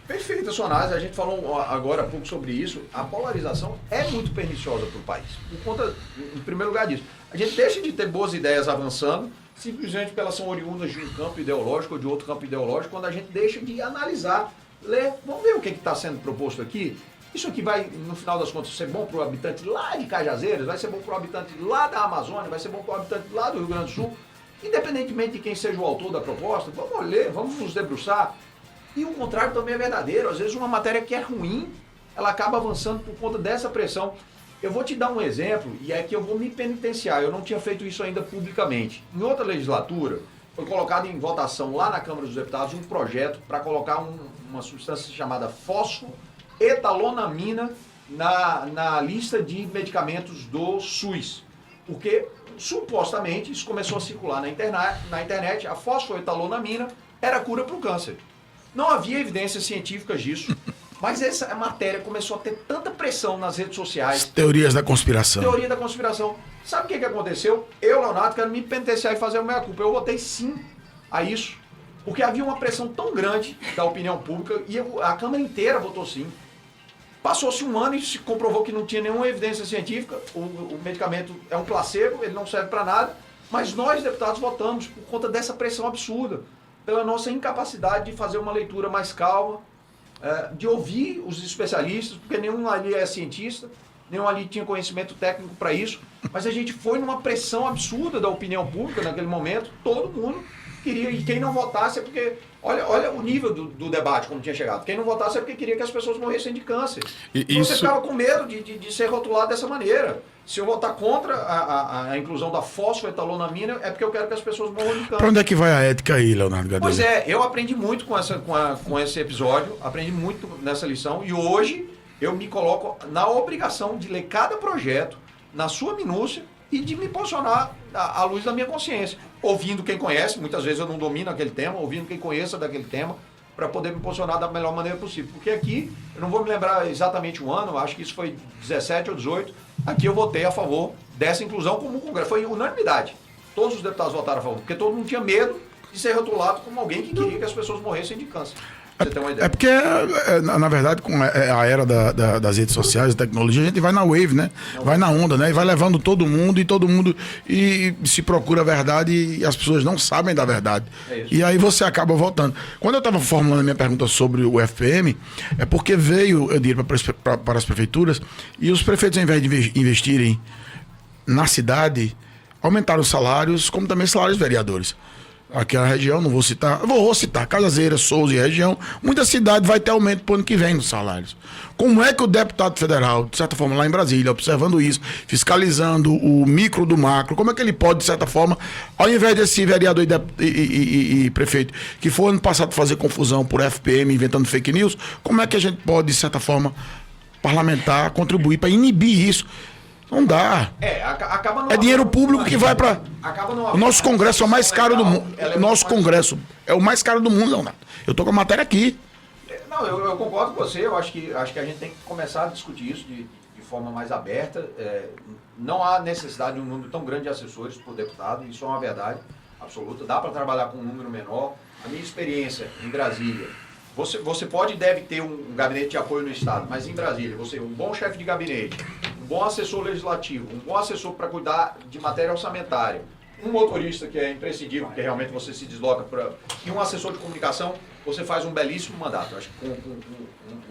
Perfeito, sua análise. A gente falou agora há pouco sobre isso. A polarização é muito perniciosa para o país. Por conta, em primeiro lugar, disso. A gente deixa de ter boas ideias avançando, simplesmente porque elas são oriundas de um campo ideológico ou de outro campo ideológico, quando a gente deixa de analisar, ler. Vamos ver o que está sendo proposto aqui? Isso aqui vai, no final das contas, ser bom para o habitante lá de Cajazeiras, vai ser bom para o habitante lá da Amazônia, vai ser bom para o habitante lá do Rio Grande do Sul, independentemente de quem seja o autor da proposta. Vamos ler, vamos nos debruçar. E o contrário também é verdadeiro. Às vezes uma matéria que é ruim, ela acaba avançando por conta dessa pressão. Eu vou te dar um exemplo, e é que eu vou me penitenciar. Eu não tinha feito isso ainda publicamente. Em outra legislatura, foi colocado em votação lá na Câmara dos Deputados um projeto para colocar uma substância chamada fosfoetalonamina na lista de medicamentos do SUS. Porque, supostamente, isso começou a circular na internet, a fosfoetalonamina era cura para o câncer. Não havia evidências científicas disso, mas essa matéria começou a ter tanta pressão nas redes sociais. Teorias da conspiração. Teoria da conspiração. Sabe o que aconteceu? Eu, Leonardo, quero me penitenciar e fazer a minha culpa. Eu votei sim a isso, porque havia uma pressão tão grande da opinião pública e a Câmara inteira votou sim. Passou-se um ano e se comprovou que não tinha nenhuma evidência científica, o medicamento é um placebo, ele não serve para nada, mas nós, deputados, votamos por conta dessa pressão absurda, pela nossa incapacidade de fazer uma leitura mais calma, de ouvir os especialistas, porque nenhum ali é cientista, nenhum ali tinha conhecimento técnico para isso, mas a gente foi numa pressão absurda da opinião pública naquele momento, todo mundo queria, e quem não votasse é porque, olha o nível do debate como tinha chegado, quem não votasse é porque queria que as pessoas morressem de câncer. E você ficava com medo de ser rotulado dessa maneira. Se eu votar contra a inclusão da fosfoetalonamina, é porque eu quero que as pessoas morram de câncer. Para onde é que vai a ética aí, Leonardo Gadelha? Pois é, eu aprendi muito com esse episódio, aprendi muito nessa lição, e hoje eu me coloco na obrigação de ler cada projeto na sua minúcia e de me posicionar à luz da minha consciência. Ouvindo quem conhece, muitas vezes eu não domino aquele tema, ouvindo quem conheça daquele tema, para poder me posicionar da melhor maneira possível. Porque aqui, eu não vou me lembrar exatamente o ano, acho que isso foi 17 ou 18, aqui eu votei a favor dessa inclusão como o Congresso. Foi unanimidade. todos os deputados votaram a favor, porque todo mundo tinha medo de ser rotulado como alguém que queria que as pessoas morressem de câncer. Você tem uma ideia? É porque, na verdade, com a era das redes sociais, da tecnologia, a gente vai na wave, né? Vai na onda, né? E vai levando todo mundo e se procura a verdade e as pessoas não sabem da verdade. E aí você acaba voltando. Quando eu estava formulando a minha pergunta sobre o FPM, é porque veio dinheiro para as prefeituras e os prefeitos, ao invés de investirem na cidade, aumentaram os salários, como também os salários dos vereadores. Aqui na região, não vou citar, vou citar Cajazeiras, Souza e região, muita cidade vai ter aumento para o ano que vem nos salários. Como é que o deputado federal, de certa forma lá em Brasília, observando isso, fiscalizando o micro do macro, como é que ele pode, de certa forma, ao invés desse vereador e prefeito que foi ano passado fazer confusão por FPM, inventando fake news, como é que a gente pode, de certa forma, parlamentar, contribuir para inibir isso? Não dá. É dinheiro público que vai para... O nosso Congresso é o mais caro do mundo. O nosso Congresso é o mais caro do mundo, Leonardo. Eu tô com a matéria aqui. Não, eu concordo com você. Eu acho que a gente tem que começar a discutir isso de forma mais aberta. Não há necessidade de um número tão grande de assessores por deputado. Isso é uma verdade absoluta. Dá para trabalhar com um número menor. A minha experiência em Brasília... Você pode e deve ter um gabinete de apoio no Estado, mas em Brasília, você um bom chefe de gabinete, um bom assessor legislativo, um bom assessor para cuidar de matéria orçamentária, um motorista que é imprescindível, porque realmente você se desloca e um assessor de comunicação, você faz um belíssimo mandato. Eu acho que com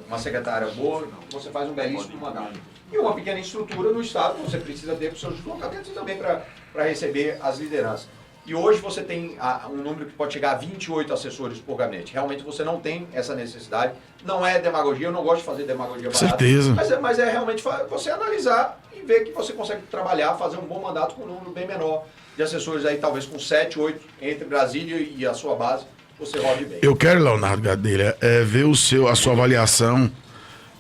uma secretária boa, você faz um belíssimo mandato. E uma pequena estrutura no Estado, você precisa ter para os seus deslocamentos e também para receber as lideranças. E hoje você tem um número que pode chegar a 28 assessores por gabinete. Realmente você não tem essa necessidade. Não é demagogia, eu não gosto de fazer demagogia barata. Certeza. Mas é realmente você analisar e ver que você consegue trabalhar, fazer um bom mandato com um número bem menor de assessores aí, talvez com 7, 8 entre Brasília e a sua base, você rode bem. Eu quero, Leonardo Gadelha, ver a sua avaliação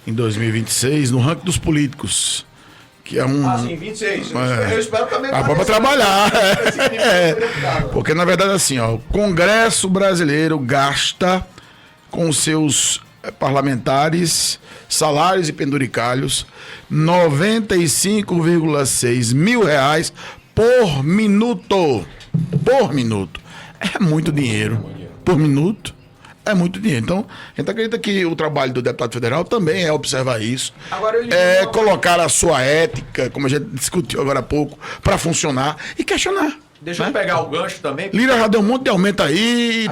em 2026 no ranking dos políticos. Que é sim, 26. Eu espero também... para trabalhar. Porque, na verdade, assim, o Congresso brasileiro gasta com os seus parlamentares, salários e penduricalhos, 95,6 mil reais por minuto. Por minuto. É muito dinheiro. Por minuto. É muito dinheiro. Então, a gente acredita que o trabalho do deputado federal também é observar isso. Colocar a sua ética, como a gente discutiu agora há pouco, para funcionar e questionar. Deixa eu pegar o gancho também. Lira já deu um monte de aumento aí.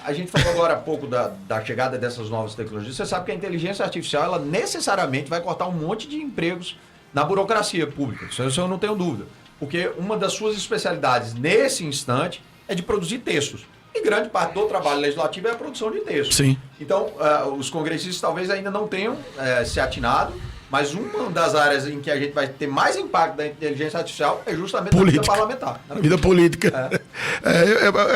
A gente falou agora há pouco da chegada dessas novas tecnologias. Você sabe que a inteligência artificial, ela necessariamente vai cortar um monte de empregos na burocracia pública. Isso eu não tenho dúvida. Porque uma das suas especialidades nesse instante é de produzir textos. E grande parte do trabalho legislativo é a produção de textos. Sim. Então, os congressistas talvez ainda não tenham se atinado, mas uma das áreas em que a gente vai ter mais impacto da inteligência artificial é justamente na vida parlamentar. Vida política.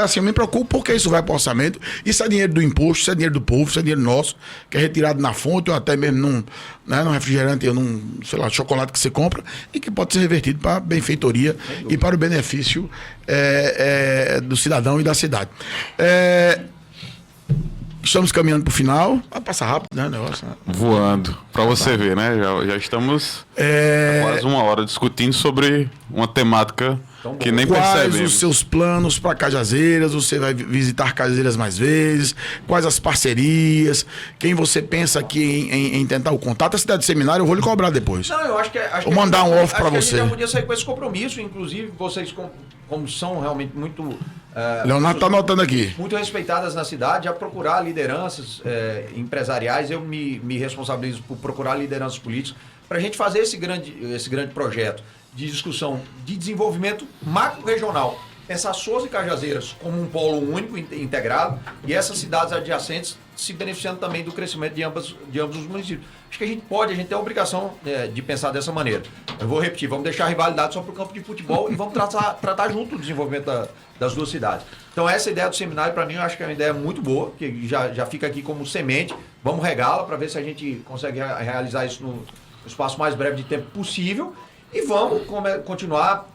Assim, eu me preocupo porque isso vai para o orçamento. Isso é dinheiro do imposto, isso é dinheiro do povo, isso é dinheiro nosso, que é retirado na fonte ou até mesmo num refrigerante ou num, chocolate que você compra e que pode ser revertido para a benfeitoria e para o benefício do cidadão e da cidade. Estamos caminhando para o final. Vai passar rápido, né, o negócio? Voando. Para você ver, né? Já estamos há quase uma hora discutindo sobre uma temática que nem percebemos. Quais os seus planos para Cajazeiras? Você vai visitar Cajazeiras mais vezes? Quais as parcerias? Quem você pensa aqui em tentar o contato? A cidade de Seminário eu vou lhe cobrar depois. Não, eu acho que... Vou mandar um off para você. A gente já podia sair com esse compromisso, inclusive vocês como são realmente muito... Leonardo está anotando aqui. Muito respeitadas na cidade, a procurar lideranças empresariais. Eu me responsabilizo por procurar lideranças políticas para a gente fazer esse grande projeto de discussão de desenvolvimento macro-regional. Pensar Souza e Cajazeiras como um polo único integrado e essas cidades adjacentes se beneficiando também do crescimento de ambos os municípios. Acho que a gente tem a obrigação de pensar dessa maneira. Eu vou repetir, vamos deixar a rivalidade só para o campo de futebol e vamos tratar junto o desenvolvimento das duas cidades. Então essa ideia do seminário, para mim, eu acho que é uma ideia muito boa, que já fica aqui como semente. Vamos regá-la para ver se a gente consegue realizar isso no espaço mais breve de tempo possível. E vamos continuar,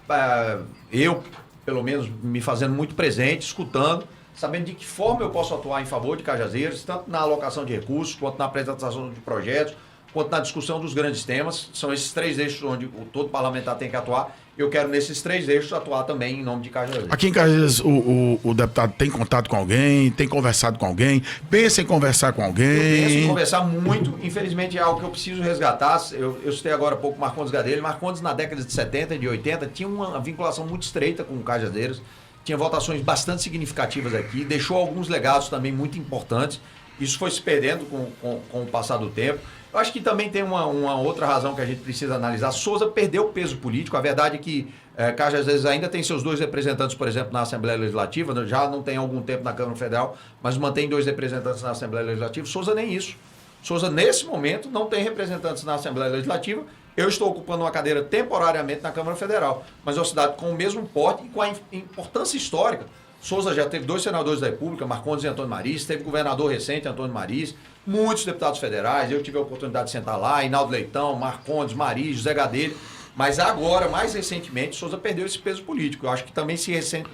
eu, pelo menos, me fazendo muito presente, escutando, sabendo de que forma eu posso atuar em favor de Cajazeiras, tanto na alocação de recursos, quanto na apresentação de projetos, quanto na discussão dos grandes temas. São esses 3 eixos onde todo parlamentar tem que atuar. Eu quero, nesses 3 eixos, atuar também em nome de Cajazeiras. Aqui em Cajazeiras, o deputado tem contato com alguém, tem conversado com alguém, pensa em conversar com alguém? Eu penso em conversar muito. Infelizmente, é algo que eu preciso resgatar. Eu citei agora há pouco Marcondes Gadelha. Marcondes, na década de 70 e de 80, tinha uma vinculação muito estreita com o Cajazeiras. Tinha votações bastante significativas aqui. Deixou alguns legados também muito importantes. Isso foi se perdendo com o passar do tempo. Eu acho que também tem uma outra razão que a gente precisa analisar. Souza perdeu o peso político. A verdade é que Cajazeiras ainda tem seus 2 representantes, por exemplo, na Assembleia Legislativa. Já não tem algum tempo na Câmara Federal, mas mantém 2 representantes na Assembleia Legislativa. Souza nem isso. Souza, nesse momento, não tem representantes na Assembleia Legislativa. Eu estou ocupando uma cadeira temporariamente na Câmara Federal. Mas é uma cidade com o mesmo porte e com a importância histórica. Souza já teve 2 senadores da República, Marcondes e Antônio Mariz, teve governador recente, Antônio Mariz, muitos deputados federais, eu tive a oportunidade de sentar lá, Hinaldo Leitão, Marcondes, Mariz, José Gadelha, mas agora, mais recentemente, Souza perdeu esse peso político. Eu acho que também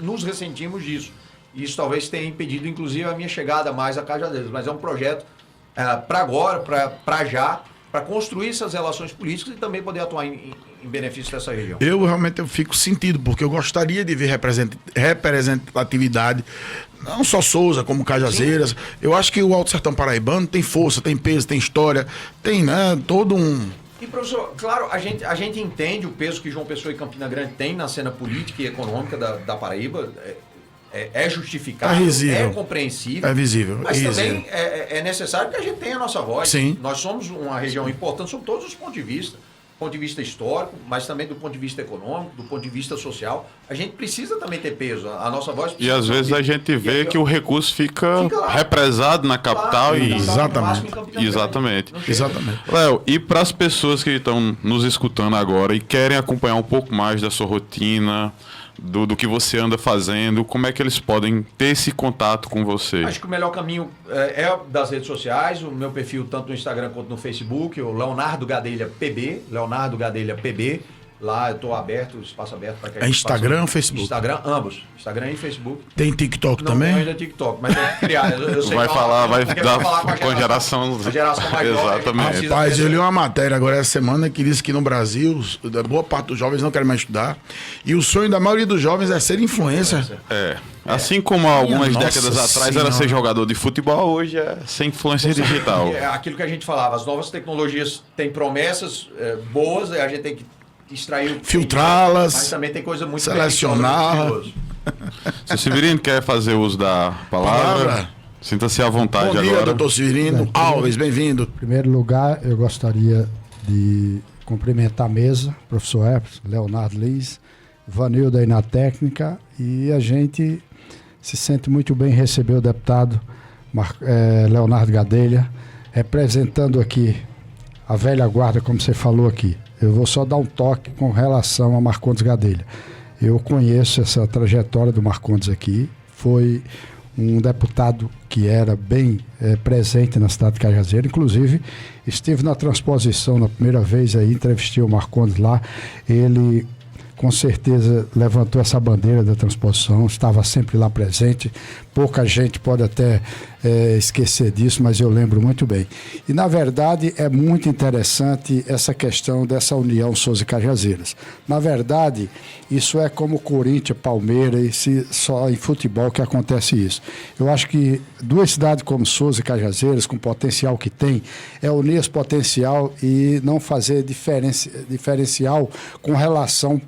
nos ressentimos disso. E isso talvez tenha impedido, inclusive, a minha chegada mais a Cajazeiras, mas é um projeto para agora, para já, para construir essas relações políticas e também poder atuar em benefício dessa região. Eu realmente fico sentido, porque eu gostaria de ver representatividade, não só Souza, como Cajazeiras. Sim. Eu acho que o Alto Sertão Paraibano tem força, tem peso, tem história, tem, né, todo um... E, professor, claro, a gente entende o peso que João Pessoa e Campina Grande tem na cena política e econômica da Paraíba. É justificável, é compreensível. É visível. Mas também é necessário que a gente tenha a nossa voz. Sim. Nós somos uma região importante sob todos os pontos de vista. Do ponto de vista histórico, mas também do ponto de vista econômico, do ponto de vista social. A gente precisa também ter peso. A nossa voz precisa. E às vezes a gente vê que o recurso fica represado na capital. E... Exatamente. Léo, e para as pessoas que estão nos escutando agora e querem acompanhar um pouco mais da sua rotina, do que você anda fazendo, como é que eles podem ter esse contato com você? Acho que o melhor caminho é das redes sociais, o meu perfil tanto no Instagram quanto no Facebook, o Leonardo Gadelha PB, Leonardo Gadelha PB. Lá eu estou aberto, espaço aberto para que a gente Instagram ou Facebook? Instagram, ambos. Instagram e Facebook. Tem TikTok não também? Não tem ainda TikTok, mas tem que criar. Eu sei vai dar com a geração mais jovem. Exatamente. Rapaz, eu li uma matéria agora essa semana que disse que no Brasil, boa parte dos jovens não querem mais estudar. E o sonho da maioria dos jovens é ser influencer. Assim como algumas décadas atrás era ser jogador de futebol, hoje é ser influencer digital. É aquilo que a gente falava, as novas tecnologias têm promessas boas, a gente tem que extrair, filtrá-las, mas também tem coisa muito selecionar. Seu Severino quer fazer uso da palavra? Sinta-se à vontade agora. Bom dia, doutor Severino Alves, bem-vindo. Em primeiro lugar, eu gostaria de cumprimentar a mesa, professor Herpes, Leonardo Liz, Vanilda aí na técnica, e a gente se sente muito bem receber o deputado Leonardo Gadelha, representando aqui a velha guarda, como você falou aqui. Eu vou só dar um toque com relação a Marcondes Gadelha. Eu conheço essa trajetória do Marcondes aqui. Foi um deputado que era bem presente na cidade de Cajazeiras. Inclusive, estive na transposição na primeira vez aí, entrevistei o Marcondes lá. Ele, com certeza, levantou essa bandeira da transposição, estava sempre lá presente. Pouca gente pode até esquecer disso, mas eu lembro muito bem. E, na verdade, é muito interessante essa questão dessa união Souza e Cajazeiras. Na verdade, isso é como Corinthians, Palmeiras, só em futebol que acontece isso. Eu acho que duas cidades como Souza e Cajazeiras, com o potencial que tem, é unir esse potencial e não fazer diferencial com relação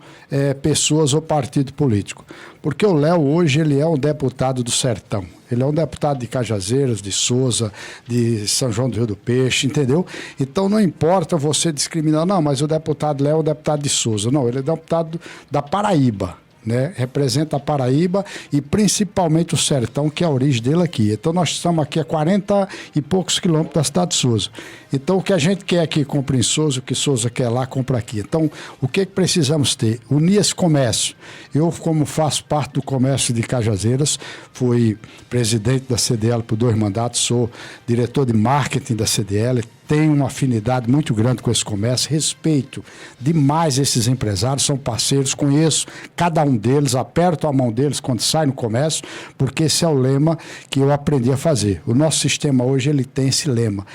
pessoas ou partido político. Porque o Léo hoje ele é um deputado do Sertão. Ele é um deputado de Cajazeiras, de Souza, de São João do Rio do Peixe, entendeu? Então não importa você discriminar, não, mas o deputado Léo é o deputado de Souza. Não, ele é deputado da Paraíba, né? Representa a Paraíba e principalmente o Sertão, que é a origem dele aqui. Então nós estamos aqui a 40 e poucos quilômetros da cidade de Souza. Então o que a gente quer aqui, compra em Souza, o que Souza quer lá, compra aqui. Então o que precisamos ter? Unir esse comércio. Eu, como faço parte do comércio de Cajazeiras, fui presidente da CDL por 2 mandatos, sou diretor de marketing da CDL, tenho uma afinidade muito grande com esse comércio, respeito demais esses empresários, são parceiros, conheço cada um deles, aperto a mão deles quando sai no comércio, porque esse é o lema que eu aprendi a fazer. O nosso sistema hoje ele tem esse lema,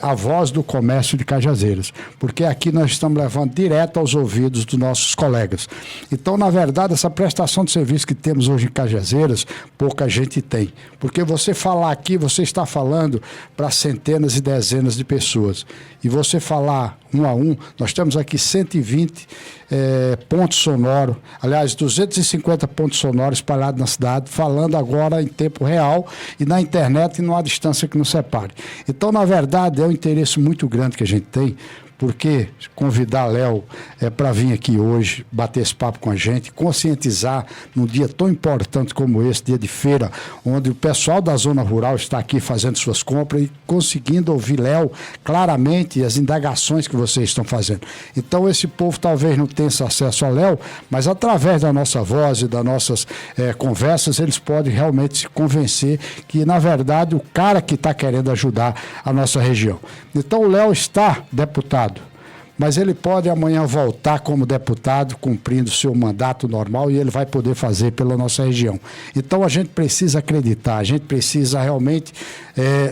a voz do comércio de Cajazeiras, porque aqui nós estamos levando direto aos ouvidos dos nossos colegas. Então, na verdade, essa prestação de serviço que temos hoje em Cajazeiras, pouca gente tem, porque você falar aqui, você está falando para centenas e dezenas de pessoas. E você falar um a um, nós temos aqui 120 pontos sonoros, aliás, 250 pontos sonoros espalhados na cidade, falando agora em tempo real e na internet e não há distância que nos separe. Então, na verdade, é um interesse muito grande que a gente tem, porque convidar Léo para vir aqui hoje, bater esse papo com a gente, conscientizar num dia tão importante como esse, dia de feira, onde o pessoal da zona rural está aqui fazendo suas compras e conseguindo ouvir Léo claramente as indagações que vocês estão fazendo. Então esse povo talvez não tenha esse acesso a Léo, mas através da nossa voz e das nossas conversas, eles podem realmente se convencer que, na verdade, o cara que está querendo ajudar a nossa região. Então o Léo está deputado, mas ele pode amanhã voltar como deputado, cumprindo seu mandato normal, e ele vai poder fazer pela nossa região. Então a gente precisa acreditar, a gente precisa realmente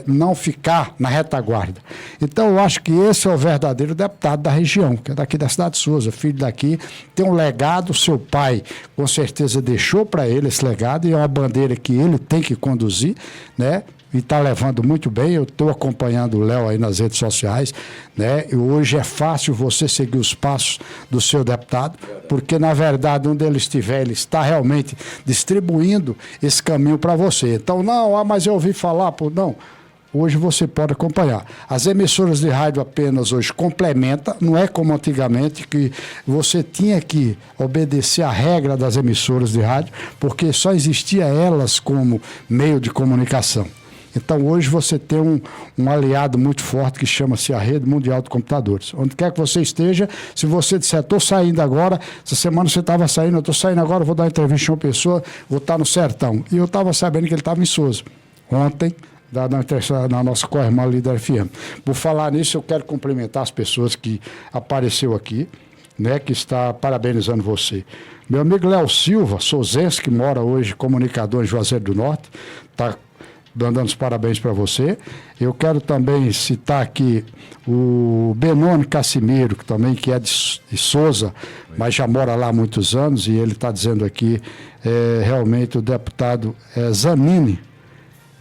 não ficar na retaguarda. Então eu acho que esse é o verdadeiro deputado da região, que é daqui da cidade de Souza, filho daqui, tem um legado, seu pai com certeza deixou para ele esse legado, e é uma bandeira que ele tem que conduzir, né? E está levando muito bem. Eu estou acompanhando o Léo aí nas redes sociais, né? E hoje é fácil você seguir os passos do seu deputado, porque, na verdade, onde ele estiver, ele está realmente distribuindo esse caminho para você. Então, não, mas eu ouvi falar, não. Hoje você pode acompanhar. As emissoras de rádio apenas hoje complementam, não é como antigamente, que você tinha que obedecer à regra das emissoras de rádio, porque só existia elas como meio de comunicação. Então, hoje você tem um aliado muito forte que chama-se a Rede Mundial de Computadores. Onde quer que você esteja, se você disser, estou saindo agora, essa semana você estava saindo, eu estou saindo agora, vou dar uma entrevista a uma pessoa, vou estar no Sertão. E eu estava sabendo que ele estava em Souza. Ontem, na nossa co-irmã Líder FM. Por falar nisso, eu quero cumprimentar as pessoas que apareceu aqui, né, que está parabenizando você. Meu amigo Léo Silva, souzense, que mora hoje comunicador em Juazeiro do Norte, está dando os parabéns para você. Eu quero também citar aqui o Benoni Cassimiro, que também que é de Souza, mas já mora lá há muitos anos, e ele está dizendo aqui, realmente o deputado Zanini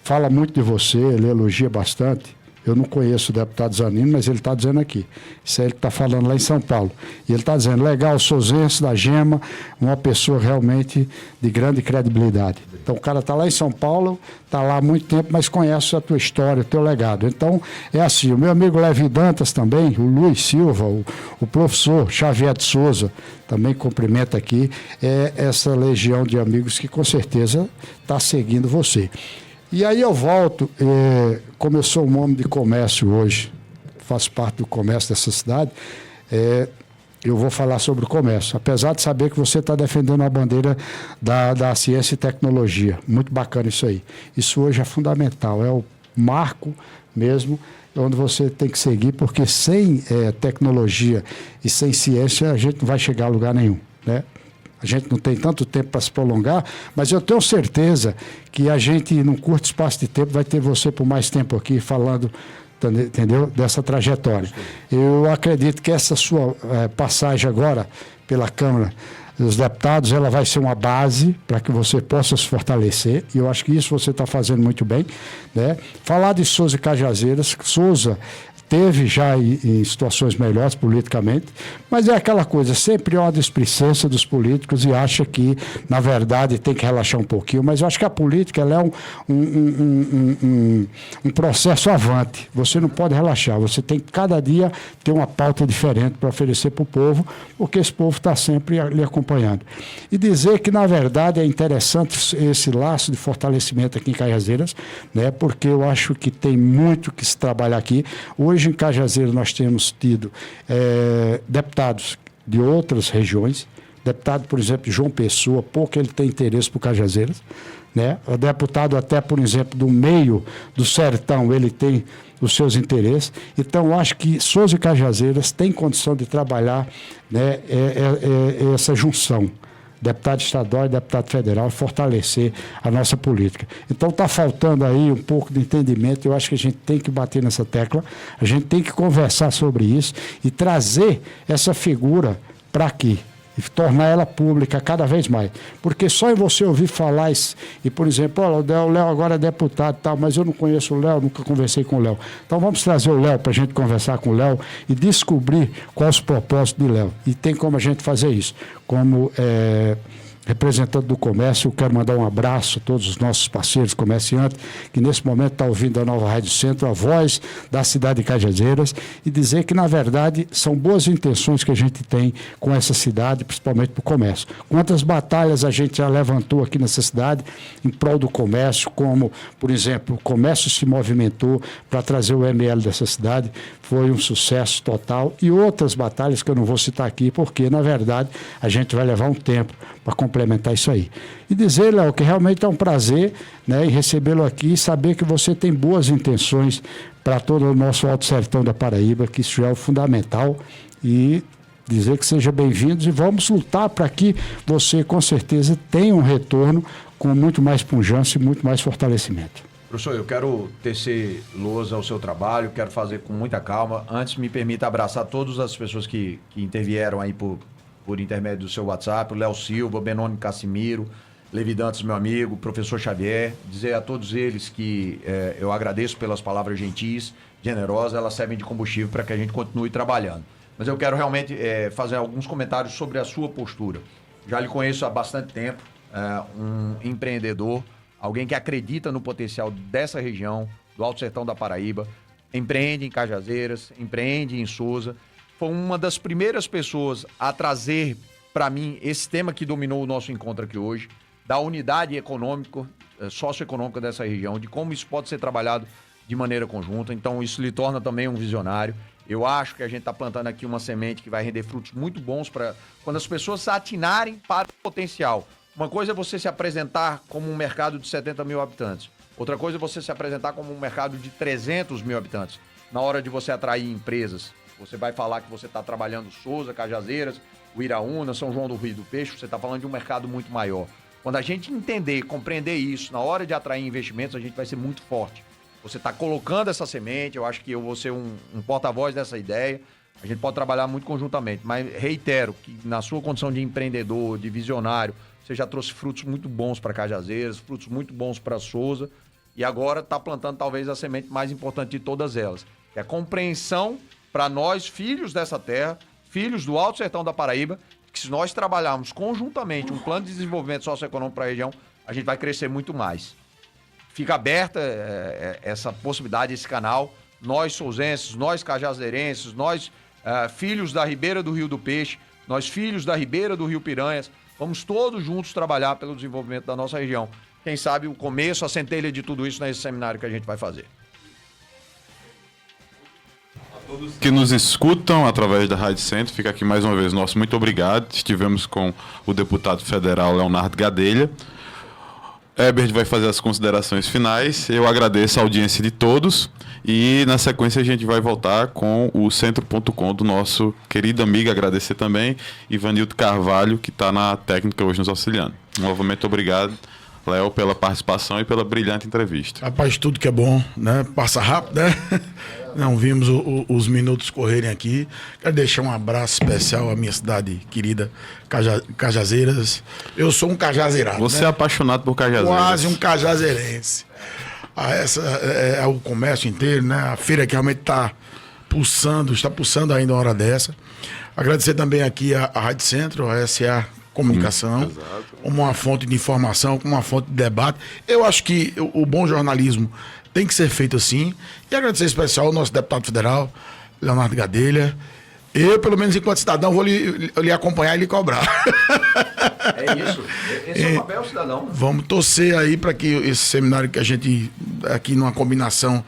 fala muito de você, ele elogia bastante. Eu não conheço o deputado Zanini, mas ele está dizendo aqui. Isso aí ele está falando lá em São Paulo. E ele está dizendo, legal, souzense da Gema, uma pessoa realmente de grande credibilidade. Então o cara está lá em São Paulo, está lá há muito tempo, mas conhece a tua história, o teu legado. Então é assim, o meu amigo Levi Dantas também, o Luiz Silva, o professor Xavier de Souza, também cumprimenta aqui, essa legião de amigos que com certeza está seguindo você. E aí eu volto, como eu sou um homem de comércio hoje, faço parte do comércio dessa cidade, eu vou falar sobre o comércio, apesar de saber que você está defendendo a bandeira da ciência e tecnologia. Muito bacana isso aí. Isso hoje é fundamental, é o marco mesmo, onde você tem que seguir, porque sem tecnologia e sem ciência a gente não vai chegar a lugar nenhum, né? A gente não tem tanto tempo para se prolongar, mas eu tenho certeza que a gente, num curto espaço de tempo, vai ter você por mais tempo aqui falando, entendeu? Dessa trajetória. Eu acredito que essa sua passagem agora pela Câmara dos Deputados, ela vai ser uma base para que você possa se fortalecer, e eu acho que isso você está fazendo muito bem, né? Falar de Souza e Cajazeiras, Souza teve já em situações melhores politicamente, mas é aquela coisa, sempre há uma displicência dos políticos e acha que, na verdade, tem que relaxar um pouquinho, mas eu acho que a política ela é um processo avante, você não pode relaxar, você tem que cada dia ter uma pauta diferente para oferecer para o povo, porque esse povo está sempre lhe acompanhando. E dizer que, na verdade, é interessante esse laço de fortalecimento aqui em Cajazeiras, né, porque eu acho que tem muito que se trabalhar aqui. Hoje, em Cajazeiras, nós temos tido deputados de outras regiões, deputado, por exemplo, de João Pessoa, pouco ele tem interesse por Cajazeiras, né? O deputado até, por exemplo, do meio do sertão, ele tem os seus interesses. Então, eu acho que Souza e Cajazeiras têm condição de trabalhar, né, essa junção, deputado estadual e deputado federal, e fortalecer a nossa política. Então, está faltando aí um pouco de entendimento. Eu acho que a gente tem que bater nessa tecla, a gente tem que conversar sobre isso e trazer essa figura para aqui e tornar ela pública cada vez mais. Porque só em você ouvir falar isso, e, por exemplo, o Léo agora é deputado e tal, mas eu não conheço o Léo, nunca conversei com o Léo. Então vamos trazer o Léo para a gente conversar com o Léo e descobrir quais os propósitos de Léo. E tem como a gente fazer isso. Como representante do comércio, eu quero mandar um abraço a todos os nossos parceiros comerciantes que nesse momento estão ouvindo a Nova Rádio Centro, a voz da cidade de Cajazeiras, e dizer que, na verdade, são boas intenções que a gente tem com essa cidade, principalmente para o comércio. Quantas batalhas a gente já levantou aqui nessa cidade em prol do comércio, como, por exemplo, o comércio se movimentou para trazer o ML dessa cidade, foi um sucesso total, e outras batalhas que eu não vou citar aqui, porque, na verdade, a gente vai levar um tempo para complementar isso aí. E dizer, Léo, que realmente é um prazer, né, em recebê-lo aqui e saber que você tem boas intenções para todo o nosso Alto Sertão da Paraíba, que isso é o fundamental, e dizer que sejam bem-vindos e vamos lutar para que você, com certeza, tenha um retorno com muito mais pujança e muito mais fortalecimento. Professor, eu quero tecer lousa ao seu trabalho, quero fazer com muita calma. Antes, me permita abraçar todas as pessoas que intervieram aí por intermédio do seu WhatsApp, o Léo Silva, Benoni Cassimiro, Levi Dantas, meu amigo, professor Xavier, dizer a todos eles que eu agradeço pelas palavras gentis, generosas, elas servem de combustível para que a gente continue trabalhando. Mas eu quero realmente fazer alguns comentários sobre a sua postura. Já lhe conheço há bastante tempo, um empreendedor, alguém que acredita no potencial dessa região, do Alto Sertão da Paraíba, empreende em Cajazeiras, empreende em Souza. Foi uma das primeiras pessoas a trazer para mim esse tema que dominou o nosso encontro aqui hoje, da unidade econômica, socioeconômica dessa região, de como isso pode ser trabalhado de maneira conjunta. Então, isso lhe torna também um visionário. Eu acho que a gente está plantando aqui uma semente que vai render frutos muito bons para quando as pessoas se atinarem para o potencial. Uma coisa é você se apresentar como um mercado de 70 mil habitantes. Outra coisa é você se apresentar como um mercado de 300 mil habitantes. Na hora de você atrair empresas, você vai falar que você está trabalhando Souza, Cajazeiras, Uiraúna, São João do Rio do Peixe, você está falando de um mercado muito maior. Quando a gente entender, compreender isso, na hora de atrair investimentos, a gente vai ser muito forte. Você está colocando essa semente, eu acho que eu vou ser um porta-voz dessa ideia, a gente pode trabalhar muito conjuntamente, mas reitero que na sua condição de empreendedor, de visionário, você já trouxe frutos muito bons para Cajazeiras, frutos muito bons para Souza, e agora está plantando talvez a semente mais importante de todas elas, que é a compreensão para nós, filhos dessa terra, filhos do Alto Sertão da Paraíba, que se nós trabalharmos conjuntamente um plano de desenvolvimento socioeconômico para a região, a gente vai crescer muito mais. Fica aberta essa possibilidade, esse canal. Nós souzenses, nós cajazeirenses, nós filhos da Ribeira do Rio do Peixe, nós filhos da Ribeira do Rio Piranhas, vamos todos juntos trabalhar pelo desenvolvimento da nossa região. Quem sabe o começo, a centelha de tudo isso nesse seminário que a gente vai fazer. Todos que nos escutam através da Rádio Centro, fica aqui mais uma vez nosso muito obrigado. Estivemos com o deputado federal Leonardo Gadelha. Herbert vai fazer as considerações finais. Eu agradeço a audiência de todos e na sequência a gente vai voltar com o Centro.com do nosso querido amigo, agradecer também Ivanildo Carvalho, que está na técnica hoje nos auxiliando. Novamente obrigado, Léo, pela participação e pela brilhante entrevista. Rapaz, tudo que é bom, né? Passa rápido, né? Não vimos os minutos correrem aqui. Quero deixar um abraço especial à minha cidade querida, Cajazeiras. Eu sou um cajazeirado. Você né? É apaixonado por Cajazeiras. Quase um cajazeirense. Essa é o comércio inteiro, né? A feira que realmente está pulsando ainda uma hora dessa. Agradecer também aqui a Rádio Centro, a SA Comunicação, como uma fonte de informação, como uma fonte de debate. Eu acho que o bom jornalismo tem que ser feito assim. E agradecer em especial ao nosso deputado federal, Leonardo Gadelha. Eu, pelo menos enquanto cidadão, vou lhe acompanhar e lhe cobrar. É isso. Esse é o papel, cidadão. Vamos torcer aí para que esse seminário que a gente, aqui numa combinação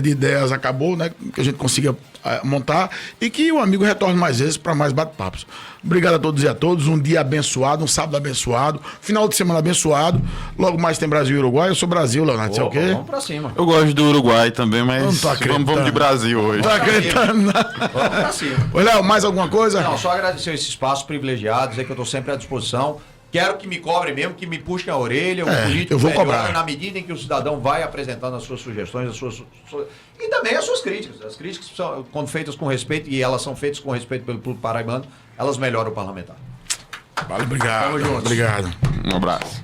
de ideias acabou, né? Que a gente consiga montar e que o amigo retorne mais vezes para mais bate-papos. Obrigado a todos e a todos. Um dia abençoado, um sábado abençoado, final de semana abençoado. Logo mais tem Brasil e Uruguai. Eu sou Brasil, Leonardo. Você é o quê? Vamos pra cima. Eu gosto do Uruguai também, mas vamos de Brasil hoje. Não tô acreditando, não. Vamos pra cima. Ô, Léo, mais alguma coisa? Não, só agradecer esse espaço privilegiado, dizer que eu estou sempre à disposição. Quero que me cobrem mesmo, que me puxem a orelha, o político eu vou melhor, cobrar. na medida em que o cidadão vai apresentando as suas sugestões, e também as suas críticas. As críticas são, quando feitas com respeito, e elas são feitas com respeito pelo público paraibano, elas melhoram o parlamentar. Vale, obrigado. Tamo junto. Obrigado. Um abraço.